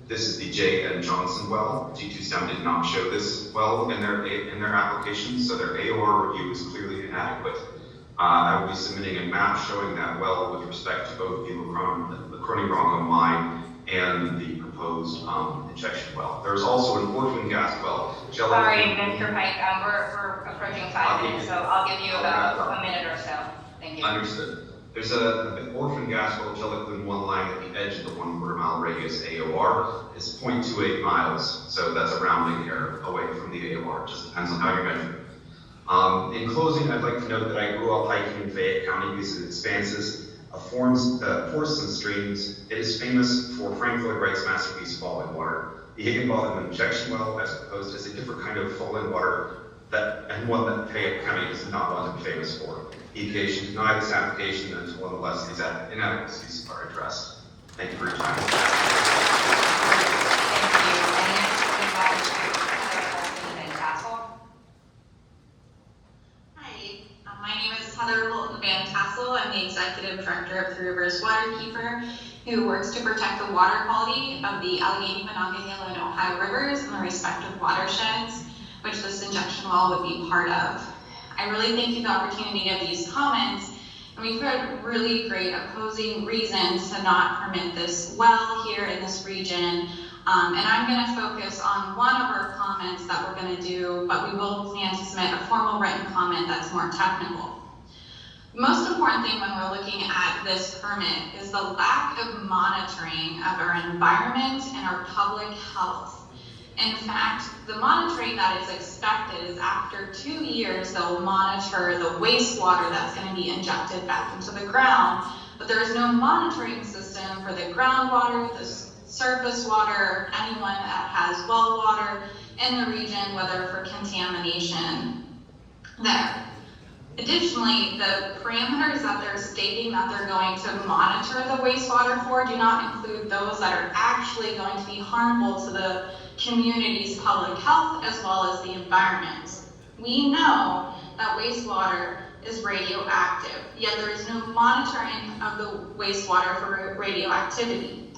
This is the J.N. Johnson well. G27 did not show this well in their application, so their AOR review is clearly inadequate. I will be submitting a map showing that well with respect to both the Lacrone Bronco Mine and the proposed injection well. There's also an orphan gas well. Sorry, Mr. Pike, we're approaching 5 minutes, so I'll give you about a minute or so. Thank you. Understood. There's an orphan gas well, Jellicoe 1 lying at the edge of the 1 quarter mile radius AOR. It's 0.28 miles, so that's a rounding error away from the AOR. It just depends on how you measure it. In closing, I'd like to note that I grew up hiking in Fayette County because of expanses of forests and streams. It is famous for Frank Lloyd Wright's masterpiece, Falling Water. The Higinbotham injection well, as proposed, is a different kind of falling water and one that Fayette County does not want to be famous for. EPA should deny this application until and unless these inadequacies are addressed. Thank you for your time. Thank you. And next, we have Hi, my name is Heather Bolton Van Tassel. I'm the Executive Director of Three Rivers Waterkeeper, who works to protect the water quality of the Allegheny, Monongahela, and Ohio rivers and the respective watersheds, which this injection well would be part of. I really thank you for the opportunity of these comments, and we've heard really great opposing reasons to not permit this well here in this region. And I'm going to focus on one of our comments that we're going to do, but we will plan to submit a formal written comment that's more technical. The most important thing when we're looking at this permit is the lack of monitoring of our environment and our public health. In fact, the monitoring that is expected is after 2 years, they'll monitor the wastewater that's going to be injected back into the ground, but there is no monitoring system for the groundwater, the surface water, anyone that has well water in the region, whether for contamination there. Additionally, the parameters that they're stating that they're going to monitor the wastewater for do not include those that are actually going to be harmful to the community's public health as well as the environment. We know that wastewater is radioactive, yet there is no monitoring of the wastewater for radioactivity.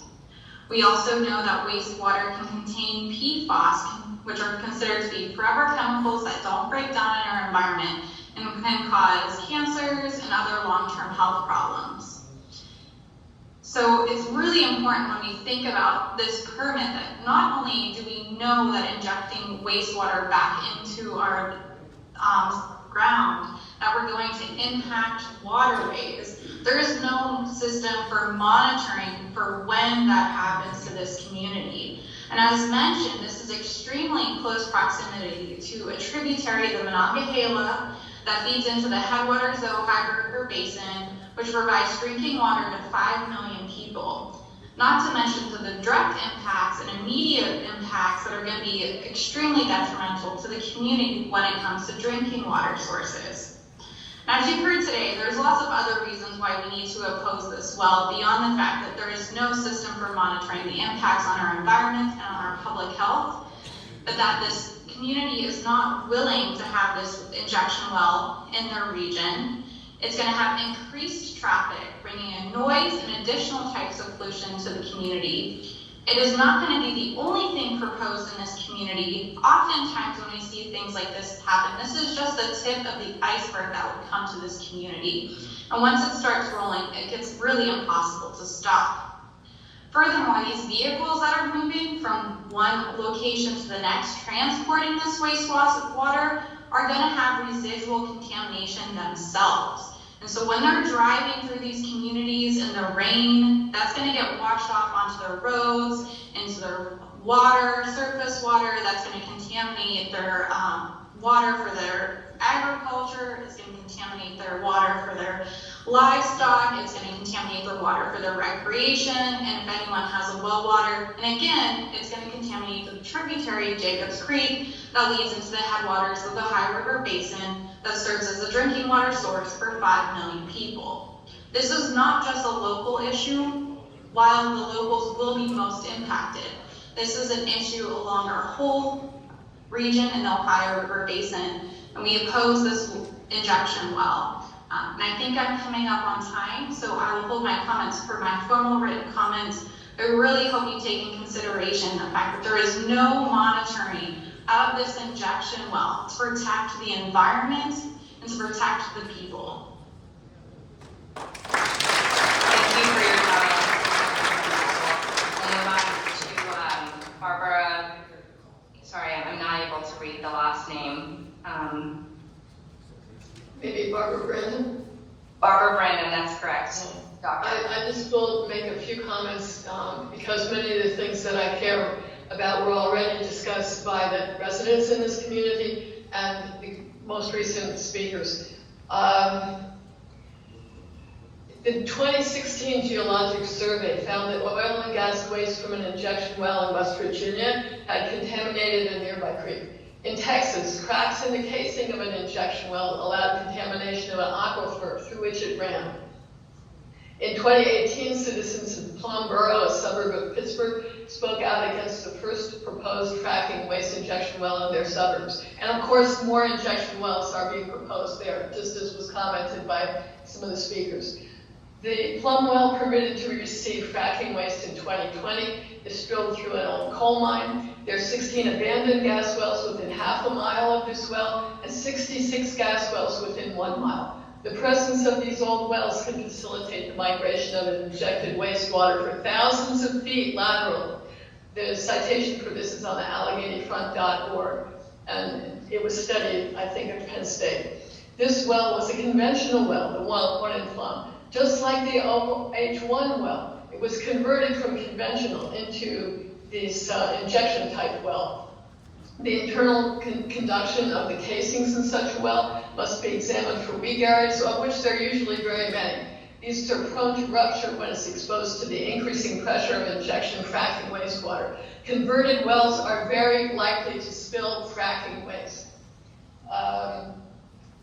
We also know that wastewater can contain PFAS, which are considered to be forever chemicals that don't break down in our environment and can cause cancers and other long-term health problems. So it's really important when we think about this permit that not only do we know that injecting wastewater back into our ground, that we're going to impact waterways. There is no system for monitoring for when that happens to this community. And as mentioned, this is extremely close proximity to a tributary of the Monongahela that feeds into the headwaters of the Ohio River Basin, which provides drinking water to 5 million people. Not to mention to the direct impacts and immediate impacts that are going to be extremely detrimental to the community when it comes to drinking water sources. Now, as you've heard today, there's lots of other reasons why we need to oppose this well, beyond the fact that there is no system for monitoring the impacts on our environment and on our public health, but that this community is not willing to have this injection well in their region. It's going to have increased traffic, bringing in noise and additional types of pollution to the community. It is not going to be the only thing proposed in this community. Oftentimes when we see things like this happen, this is just the tip of the iceberg that would come to this community. And once it starts rolling, it gets really impossible to stop. Furthermore, these vehicles that are moving from one location to the next, transporting this wastewater, are going to have residual contamination themselves. And so when they're driving through these communities in the rain, that's going to get washed off onto their roads, into their water, surface water. That's going to contaminate their water for their agriculture. It's going to contaminate their water for their livestock. It's going to contaminate their water for their recreation. And if anyone has a well water, and again, it's going to contaminate the tributary of Jacobs Creek that leads into the headwaters of the Ohio River Basin that serves as a drinking water source for 5 million people. This is not just a local issue, while the locals will be most impacted. This is an issue along our whole region in the Ohio River Basin, and we oppose this injection well. And I think I'm coming up on time, so I will hold my comments for my formal written comments. I really hope you take in consideration the fact that there is no monitoring of this injection well to protect the environment and to protect the people. Thank you for your comments. We'll move on to Barbara. Sorry, I'm not able to read the last name. Maybe Barbara Brandon? Barbara Brandon, that's correct. Doctor. I just will make a few comments because many of the things that I care about were already discussed by the residents in this community and the most recent speakers. The 2016 Geologic Survey found that oil and gas waste from an injection well in West Virginia had contaminated a nearby creek. In Texas, cracks in the casing of an injection well allowed contamination of an aquifer through which it ran. In 2018, citizens in Plum Borough, a suburb of Pittsburgh, spoke out against the first proposed fracking waste injection well in their suburbs. And of course, more injection wells are being proposed there, just as was commented by some of the speakers. The Plum well permitted to receive fracking waste in 2020 is drilled through an old coal mine. There are 16 abandoned gas wells within half a mile of this well and 66 gas wells within 1 mile. The presence of these old wells can facilitate the migration of injected wastewater for thousands of feet laterally. The citation for this is on the AlleghenyFront.org, and it was studied, I think, at Penn State. This well was a conventional well, the one in Plum, just like the OH1 well. It was converted from conventional into this injection type well. The internal conduction of the casings in such a well must be examined for weak areas, of which there are usually very many. These are prone to rupture when it's exposed to the increasing pressure of injection fracking wastewater. Converted wells are very likely to spill fracking waste.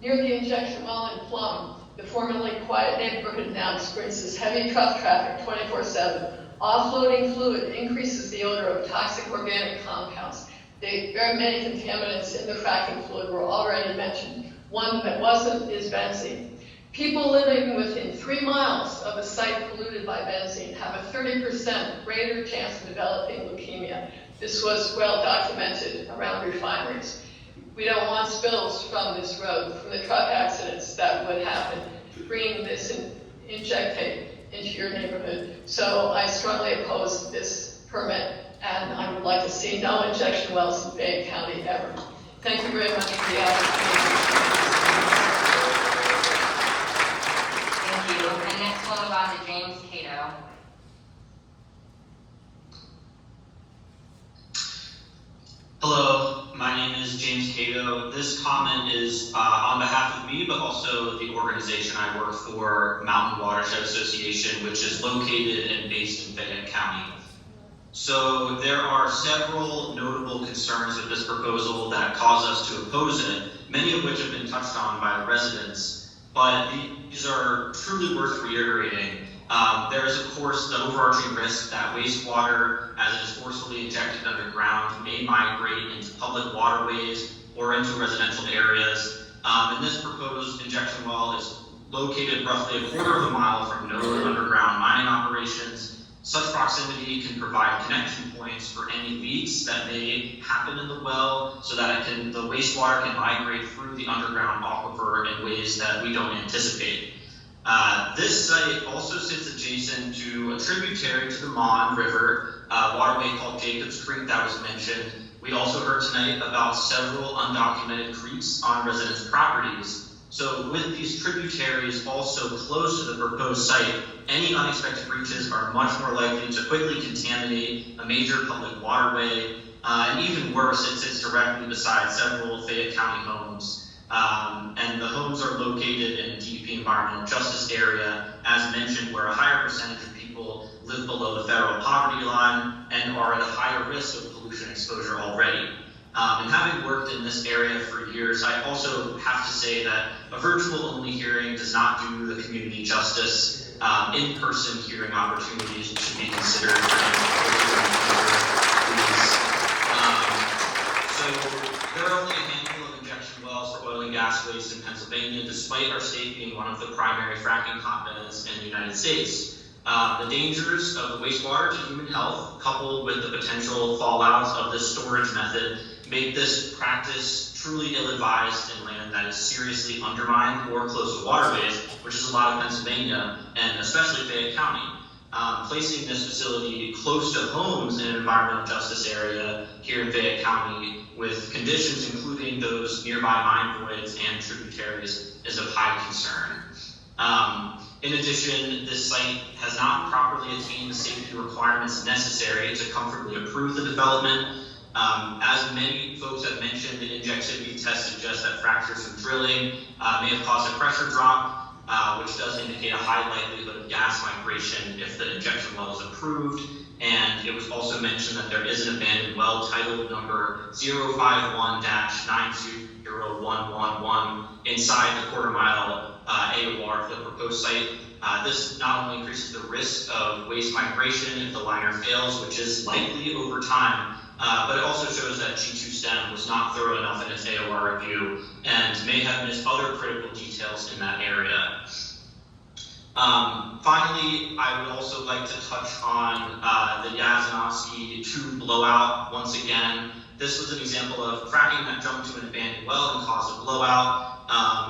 Near the injection well in Plum, the formerly quiet neighborhood now experiences heavy truck traffic 24/7. Offloading fluid increases the odor of toxic organic compounds. Very many contaminants in the fracking fluid were already mentioned. One that wasn't is benzene. People living within 3 miles of a site polluted by benzene have a 30% greater chance of developing leukemia. This was well documented around refineries. We don't want spills from this road, from the truck accidents that would happen, bringing this injectate into your neighborhood. So I strongly oppose this permit, and I would like to see no injection wells in Fayette County ever. Thank you very much for the opportunity. Thank you. And next we'll move on to James Cato. Hello, my name is James Cato. This comment is on behalf of me, but also the organization I work for, Mountain Watershed Association, which is located and based in Fayette County. So there are several notable concerns with this proposal that cause us to oppose it, many of which have been touched on by the residents. But but these are truly worth reiterating. There is, of course, the overarching risk that wastewater, as it is forcefully injected underground, may migrate into public waterways or into residential areas. And this proposed injection well is located roughly a quarter of a mile from known underground mining operations. Such proximity can provide connection points for any leaks that may happen in the well, so that the wastewater can migrate through the underground aquifer in ways that we don't anticipate. This site also sits adjacent to a tributary to the Mon River waterway called Jacobs Creek that was mentioned. We also heard tonight about several undocumented creeks on residents' properties. So with these tributaries also close to the proposed site, any unexpected breaches are much more likely to quickly contaminate a major public waterway, and even worse, it sits directly beside several Fayette County homes. And the homes are located in a DEP environmental justice area, as mentioned, where a higher percentage of people live below the federal poverty line and are at a higher risk of pollution exposure already. And having worked in this area for years, I also have to say that a virtual-only hearing does not do the community justice. In-person hearing opportunities should be considered for So there are only a handful of injection wells for oil and gas waste in Pennsylvania, despite our state being one of the primary fracking hotbeds in the United States. The dangers of the wastewater to human health, coupled with the potential fallouts of this storage method, make this practice truly ill-advised in land that is seriously undermined or close to waterways, which is a lot of Pennsylvania, and especially Fayette County. Placing this facility close to homes in an environmental justice area here in Fayette County with conditions including those nearby mine voids and tributaries is of high concern. In addition, this site has not properly attained the safety requirements necessary to comfortably approve the development. As many folks have mentioned, the injectivity test suggests that fractures from drilling may have caused a pressure drop, which does indicate a high likelihood of gas migration if the injection well is approved. And it was also mentioned that there is an abandoned well titled number 051-90111 inside the quarter-mile AOR of the proposed site. This not only increases the risk of waste migration if the liner fails, which is likely over time, but it also shows that G2 STEM was not thorough enough in its AOR review and may have missed other critical details in that area. Finally, I would also like to touch on the Yazanovsky 2 blowout once again. This was an example of fracking that jumped to an abandoned well and caused a blowout,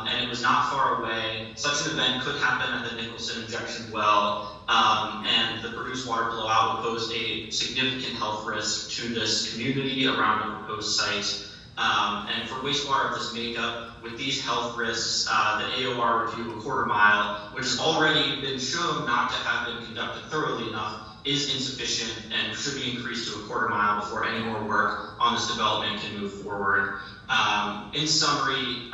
and it was not far away. Such an event could happen at the Nicholson injection well, and the produced water blowout would pose a significant health risk to this community around the proposed site. And for wastewater of this makeup, with these health risks, the AOR review a quarter mile, which has already been shown not to have been conducted thoroughly enough, is insufficient and should be increased to a quarter mile before any more work on this development can move forward. In summary,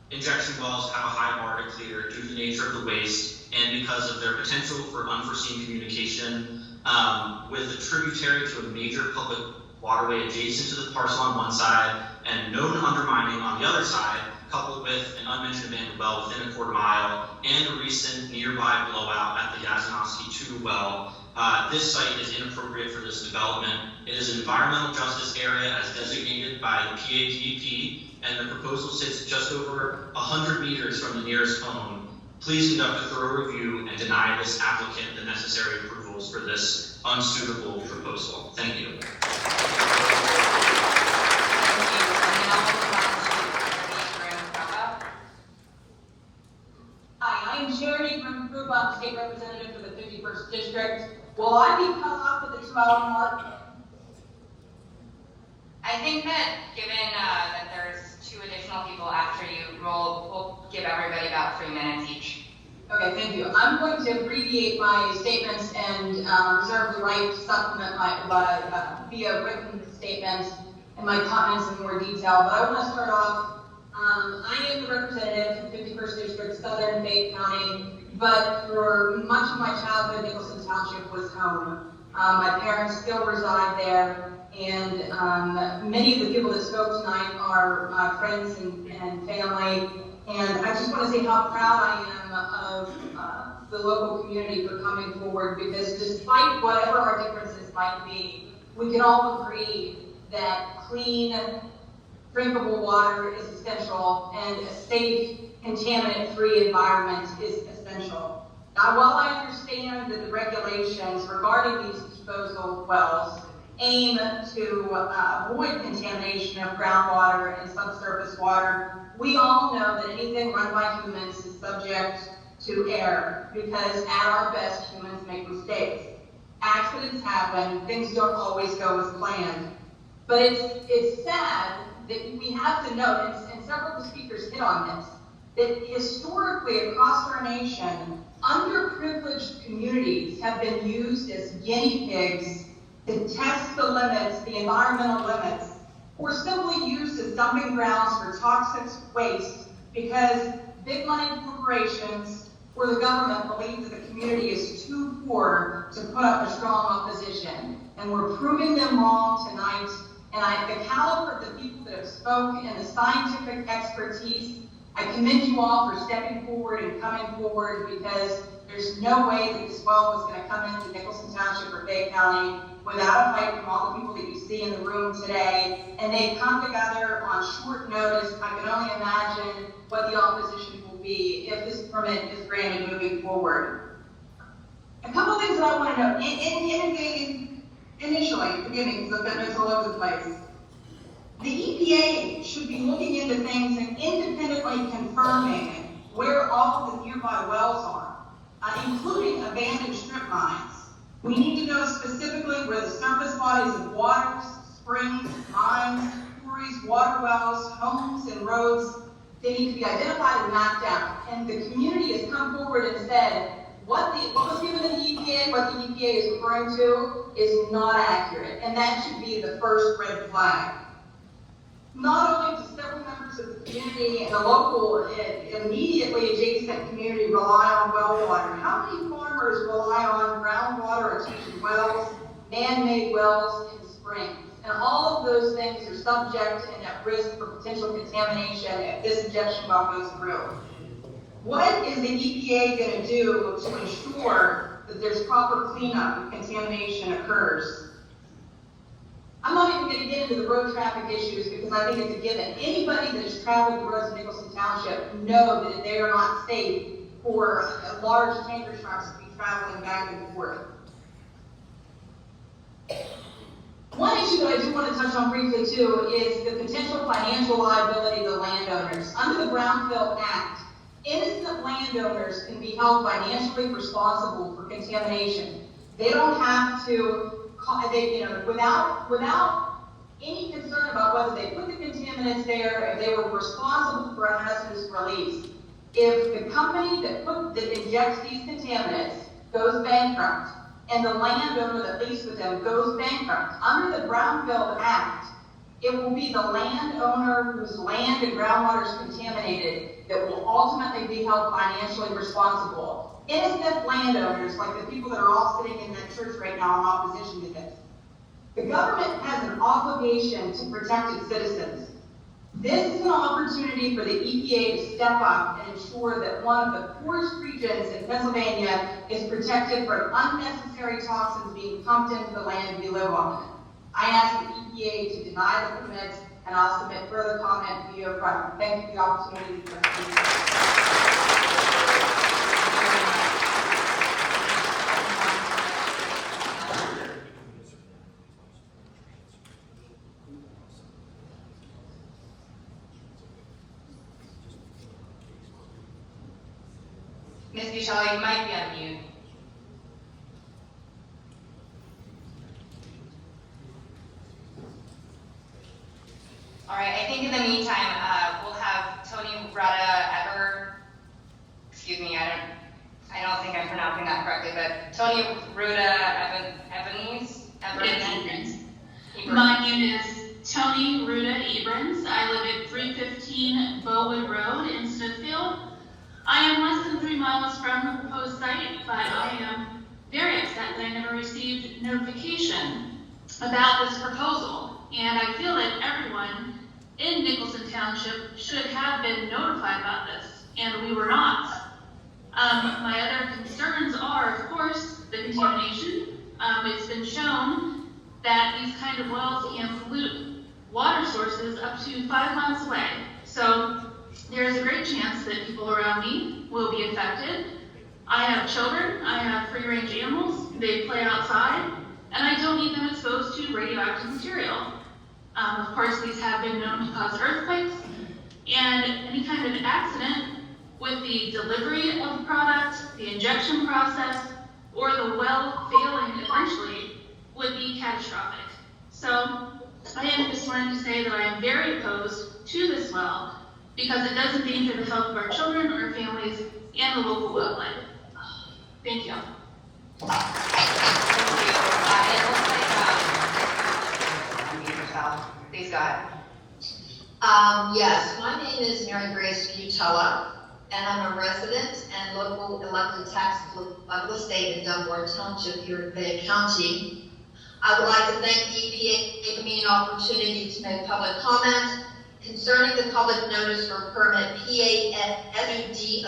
injection wells have a high bar to clear due to the nature of the waste and because of their potential for unforeseen communication with a tributary to a major public waterway adjacent to the parcel on one side and known undermining on the other side, coupled with an unmentioned abandoned well within a quarter mile and a recent nearby blowout at the Yazanovsky 2 well. This site is inappropriate for this development. It is an environmental justice area as designated by the PADEP, and the proposal sits just over 100 meters from the nearest home. Please conduct a thorough review and deny this applicant the necessary approvals for this unsuitable proposal. Thank you. Hi, I am Charity from Group, State Representative for the 51st District. Will I be cut off at the 2-hour mark? I think that given that there's 2 additional people after you, we'll give everybody about 3 minutes each. Okay, thank you. I'm going to abbreviate my statements and reserve the right to supplement my via written statements and my comments in more detail. But I want to start off. I am the representative from 51st District, Southern Fayette County, but for much of my childhood, Nicholson Township was home. My parents still reside there, and many of the people that spoke tonight are friends and family. And I just want to say how proud I am of the local community for coming forward, because despite whatever our differences might be, we can all agree that clean, drinkable water is essential and a safe, contaminant-free environment is essential. Now, while I understand that the regulations regarding these disposal wells aim to avoid contamination of groundwater and subsurface water, we all know that anything run by humans is subject to error, because at our best, humans make mistakes. Accidents happen, things don't always go as planned. But it's sad that we have to note, and several of the speakers hit on this, that historically across our nation, underprivileged communities have been used as guinea pigs to test the limits, the environmental limits, or simply used as dumping grounds for toxic waste because big money corporations or the government believe that the community is too poor to put up a strong opposition. And we're proving them wrong tonight. And the caliber of the people that have spoken and the scientific expertise, I commend you all for stepping forward and coming forward, because there's no way that this well was going to come into Nicholson Township or Fayette County without a fight from all the people that you see in the room today. And they've come together on short notice. I can only imagine what the opposition will be if this permit is granted moving forward. A couple things that I want to note. Initially, forgive me because I've been all over the place. The EPA should be looking into things and independently confirming where all of the nearby wells are, including abandoned strip mines. We need to know specifically where the surface bodies of waters, springs, mines, quarries, water wells, homes, and roads, they need to be identified and mapped out. And the community has come forward and said, what was given to the EPA, what the EPA is referring to, is not accurate. And that should be the first red flag. Not only do several members of the community and the local immediately adjacent community rely on well water, how many farmers rely on groundwater retention wells, man-made wells, and springs? And all of those things are subject and at risk for potential contamination if this injection well goes through. What is the EPA going to do to ensure that there's proper cleanup if contamination occurs? I'm not even going to get into the road traffic issues because I think it's a given. Anybody that has traveled the roads of Nicholson Township know that they are not safe for large tanker trucks to be traveling back and forth. One issue that I do want to touch on briefly too is the potential financial liability of the landowners. Under the Brownfield Act, innocent landowners can be held financially responsible for contamination. They don't have to, without any concern about whether they put the contaminants there, if they were responsible for a hazardous release. If the company that injects these contaminants goes bankrupt, and the landowner that leased with them goes bankrupt, under the Brownfield Act, it will be the landowner whose land and groundwater is contaminated that will ultimately be held financially responsible. Innocent landowners, like the people that are all sitting in that church right now in opposition to this. The government has an obligation to protect its citizens. This is an opportunity for the EPA to step up and ensure that one of the poorest regions in Pennsylvania is protected from unnecessary toxins being pumped into the land we live on. I ask the EPA to deny the permits, and I'll submit further comment via private. Thank you for the opportunity to speak. Ms. Bushell, you might be on mute. All right, I think in the meantime, we'll have Tony excuse me, I don't think I'm pronouncing that correctly, but Tony Ebrens. My name is Tony Ruda Ebrens. I live at 315 Bowood Road in Smithfield. I am less than 3 miles from the proposed site, but I am very upset that I never received notification about this proposal. And I feel that everyone in Nicholson Township should have been notified about this, and we were not. My other concerns are, of course, the contamination. It's been shown that these kind of wells can pollute water sources up to 5 miles away. So there's a great chance that people around me will be affected. I have children, I have free-range animals, they play outside, and I don't need them exposed to radioactive material. Of course, these have been known to cause earthquakes, and any kind of accident with the delivery of the product, the injection process, or the well failing eventually would be catastrophic. So I am just wanting to say that I am very opposed to this well because it doesn't endanger the health of our children, our families, and the local wildlife. Thank you. Thank you. It looks like, unmute yourself. Please go ahead. Yes, my name is Mary Grace Butella, and I'm a resident and local elected taxpayer of the state in Dunbar Township here in Fayette County. I would like to thank the EPA for giving me an opportunity to make public comment concerning the public notice for permit PASUD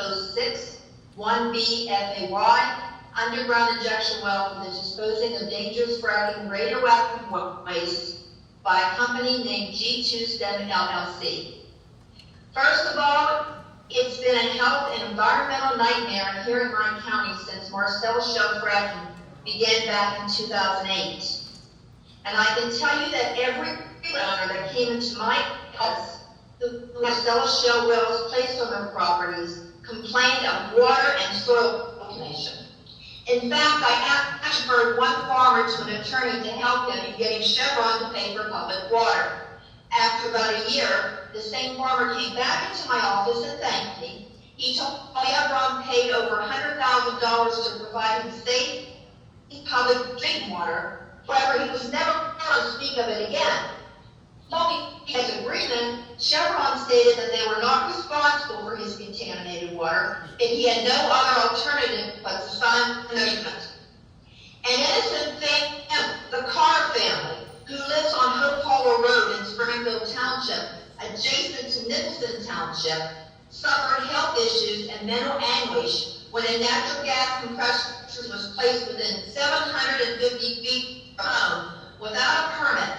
06-1BFAY, underground injection well for the disposing of dangerous fracking radioactive waste by a company named G2STEM LLC. First of all, it's been a health and environmental nightmare here in my county since Marcellus Shale fracking began back in 2008. And I can tell you that every owner that came into my office, the Marcellus Shale wells placed on their properties, complained of water and soil contamination. In fact, I actually referred one farmer to an attorney to help him in getting Chevron to pay for public water. After about a year, the same farmer came back into my office and thanked me. He told me Chevron paid over $100,000 to provide him safe public drinking water. However, he was never going to speak of it again. Following his agreement, Chevron stated that they were not responsible for his contaminated water, and he had no other alternative but to sign an agreement. An innocent family, the Carr family, who lives on Hope Hollow Road in Springfield Township, adjacent to Nicholson Township, suffered health issues and mental anguish when a natural gas compressor was placed within 750 feet from home without a permit,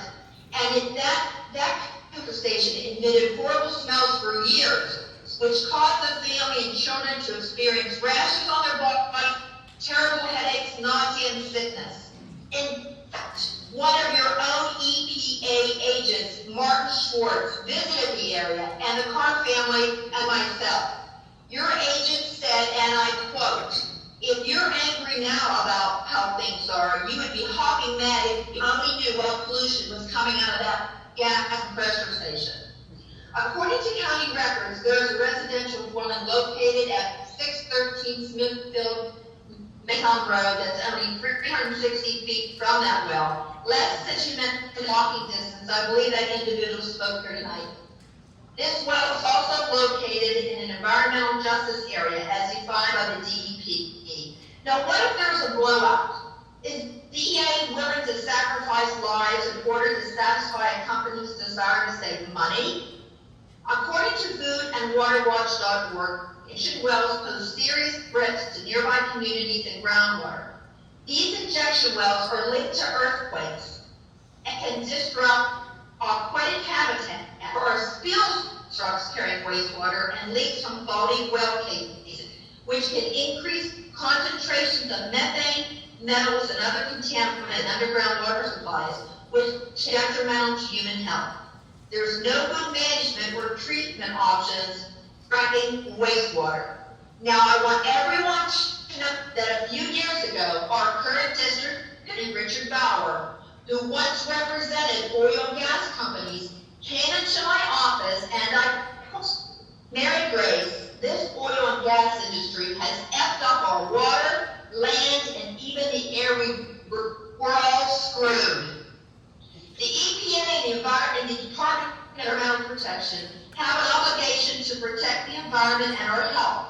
and that compressor station emitted horrible smells for years, which caused the family and children to experience rashes on their body, terrible headaches, nausea, and sickness. In fact, one of your own EPA agents, Martin Schwartz, visited the area and the Carr family and myself. Your agent said, and I quote, "If you're angry now about how things are, you would be hopping mad if you only knew what pollution was coming out of that gas compressor station." According to county records, there is a residential dwelling located at 613 Smithfield Maytown Road that's only 360 feet from that well, less than 2 minutes walking distance. I believe that individual spoke here tonight. This well is also located in an environmental justice area as defined by the DEP. Now, what if there's a blowout? Is DEA willing to sacrifice lives in order to satisfy a company's desire to save money? According to foodandwaterwatch.org, injection wells pose serious threats to nearby communities and groundwater. These injection wells are linked to earthquakes and can disrupt aquatic habitat or spill trucks carrying wastewater and leaks from faulty well casings, which can increase concentrations of methane, metals, and other contaminants in underground water supplies, which is detrimental to human health. There's no good management or treatment options fracking wastewater. Now, I want everyone to know that a few years ago, our current district attorney, Richard Bauer, who once represented oil and gas companies, came into my office and I told Mary Grace, this oil and gas industry has effed up our water, land, and even the air. We're all screwed. The EPA and the environment, the Department of Environmental Protection have an obligation to protect the environment and our health.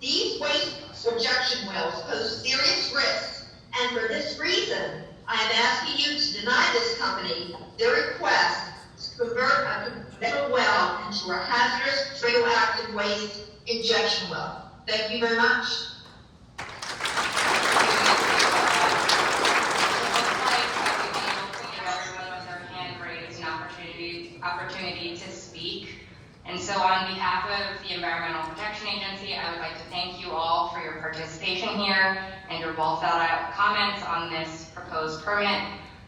These waste rejection wells pose serious risks, and for this reason, I am asking you to deny this company their request to convert a metal well into a hazardous radioactive waste injection well. Thank you very much. Opportunity to speak. And so on behalf of the Environmental Protection Agency, I would like to thank you all for your participation here and your well thought out comments on this proposed permit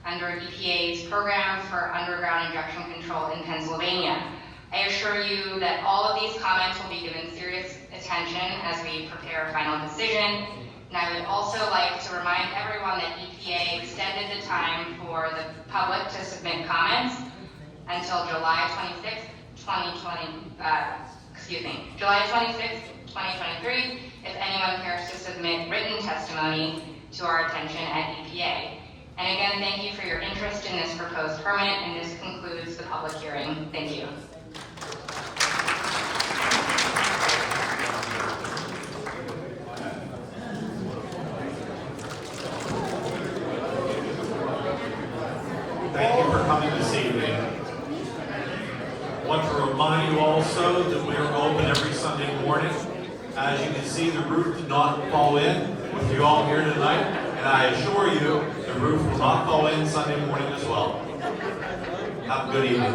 under EPA's program for underground injection control in Pennsylvania. I assure you that all of these comments will be given serious attention as we prepare a final decision. And I would also like to remind everyone that EPA extended the time for the public to submit comments until July 26th, 2023. If anyone cares to submit written testimony to our attention at EPA. And again, thank you for your interest in this proposed permit, and this concludes the public hearing. Thank you. Thank you for coming this evening. I want to remind you also that we are open every Sunday morning. As you can see, the roof did not fall in with you all here tonight, and I assure you, the roof will not fall in Sunday morning as well. Have a good evening.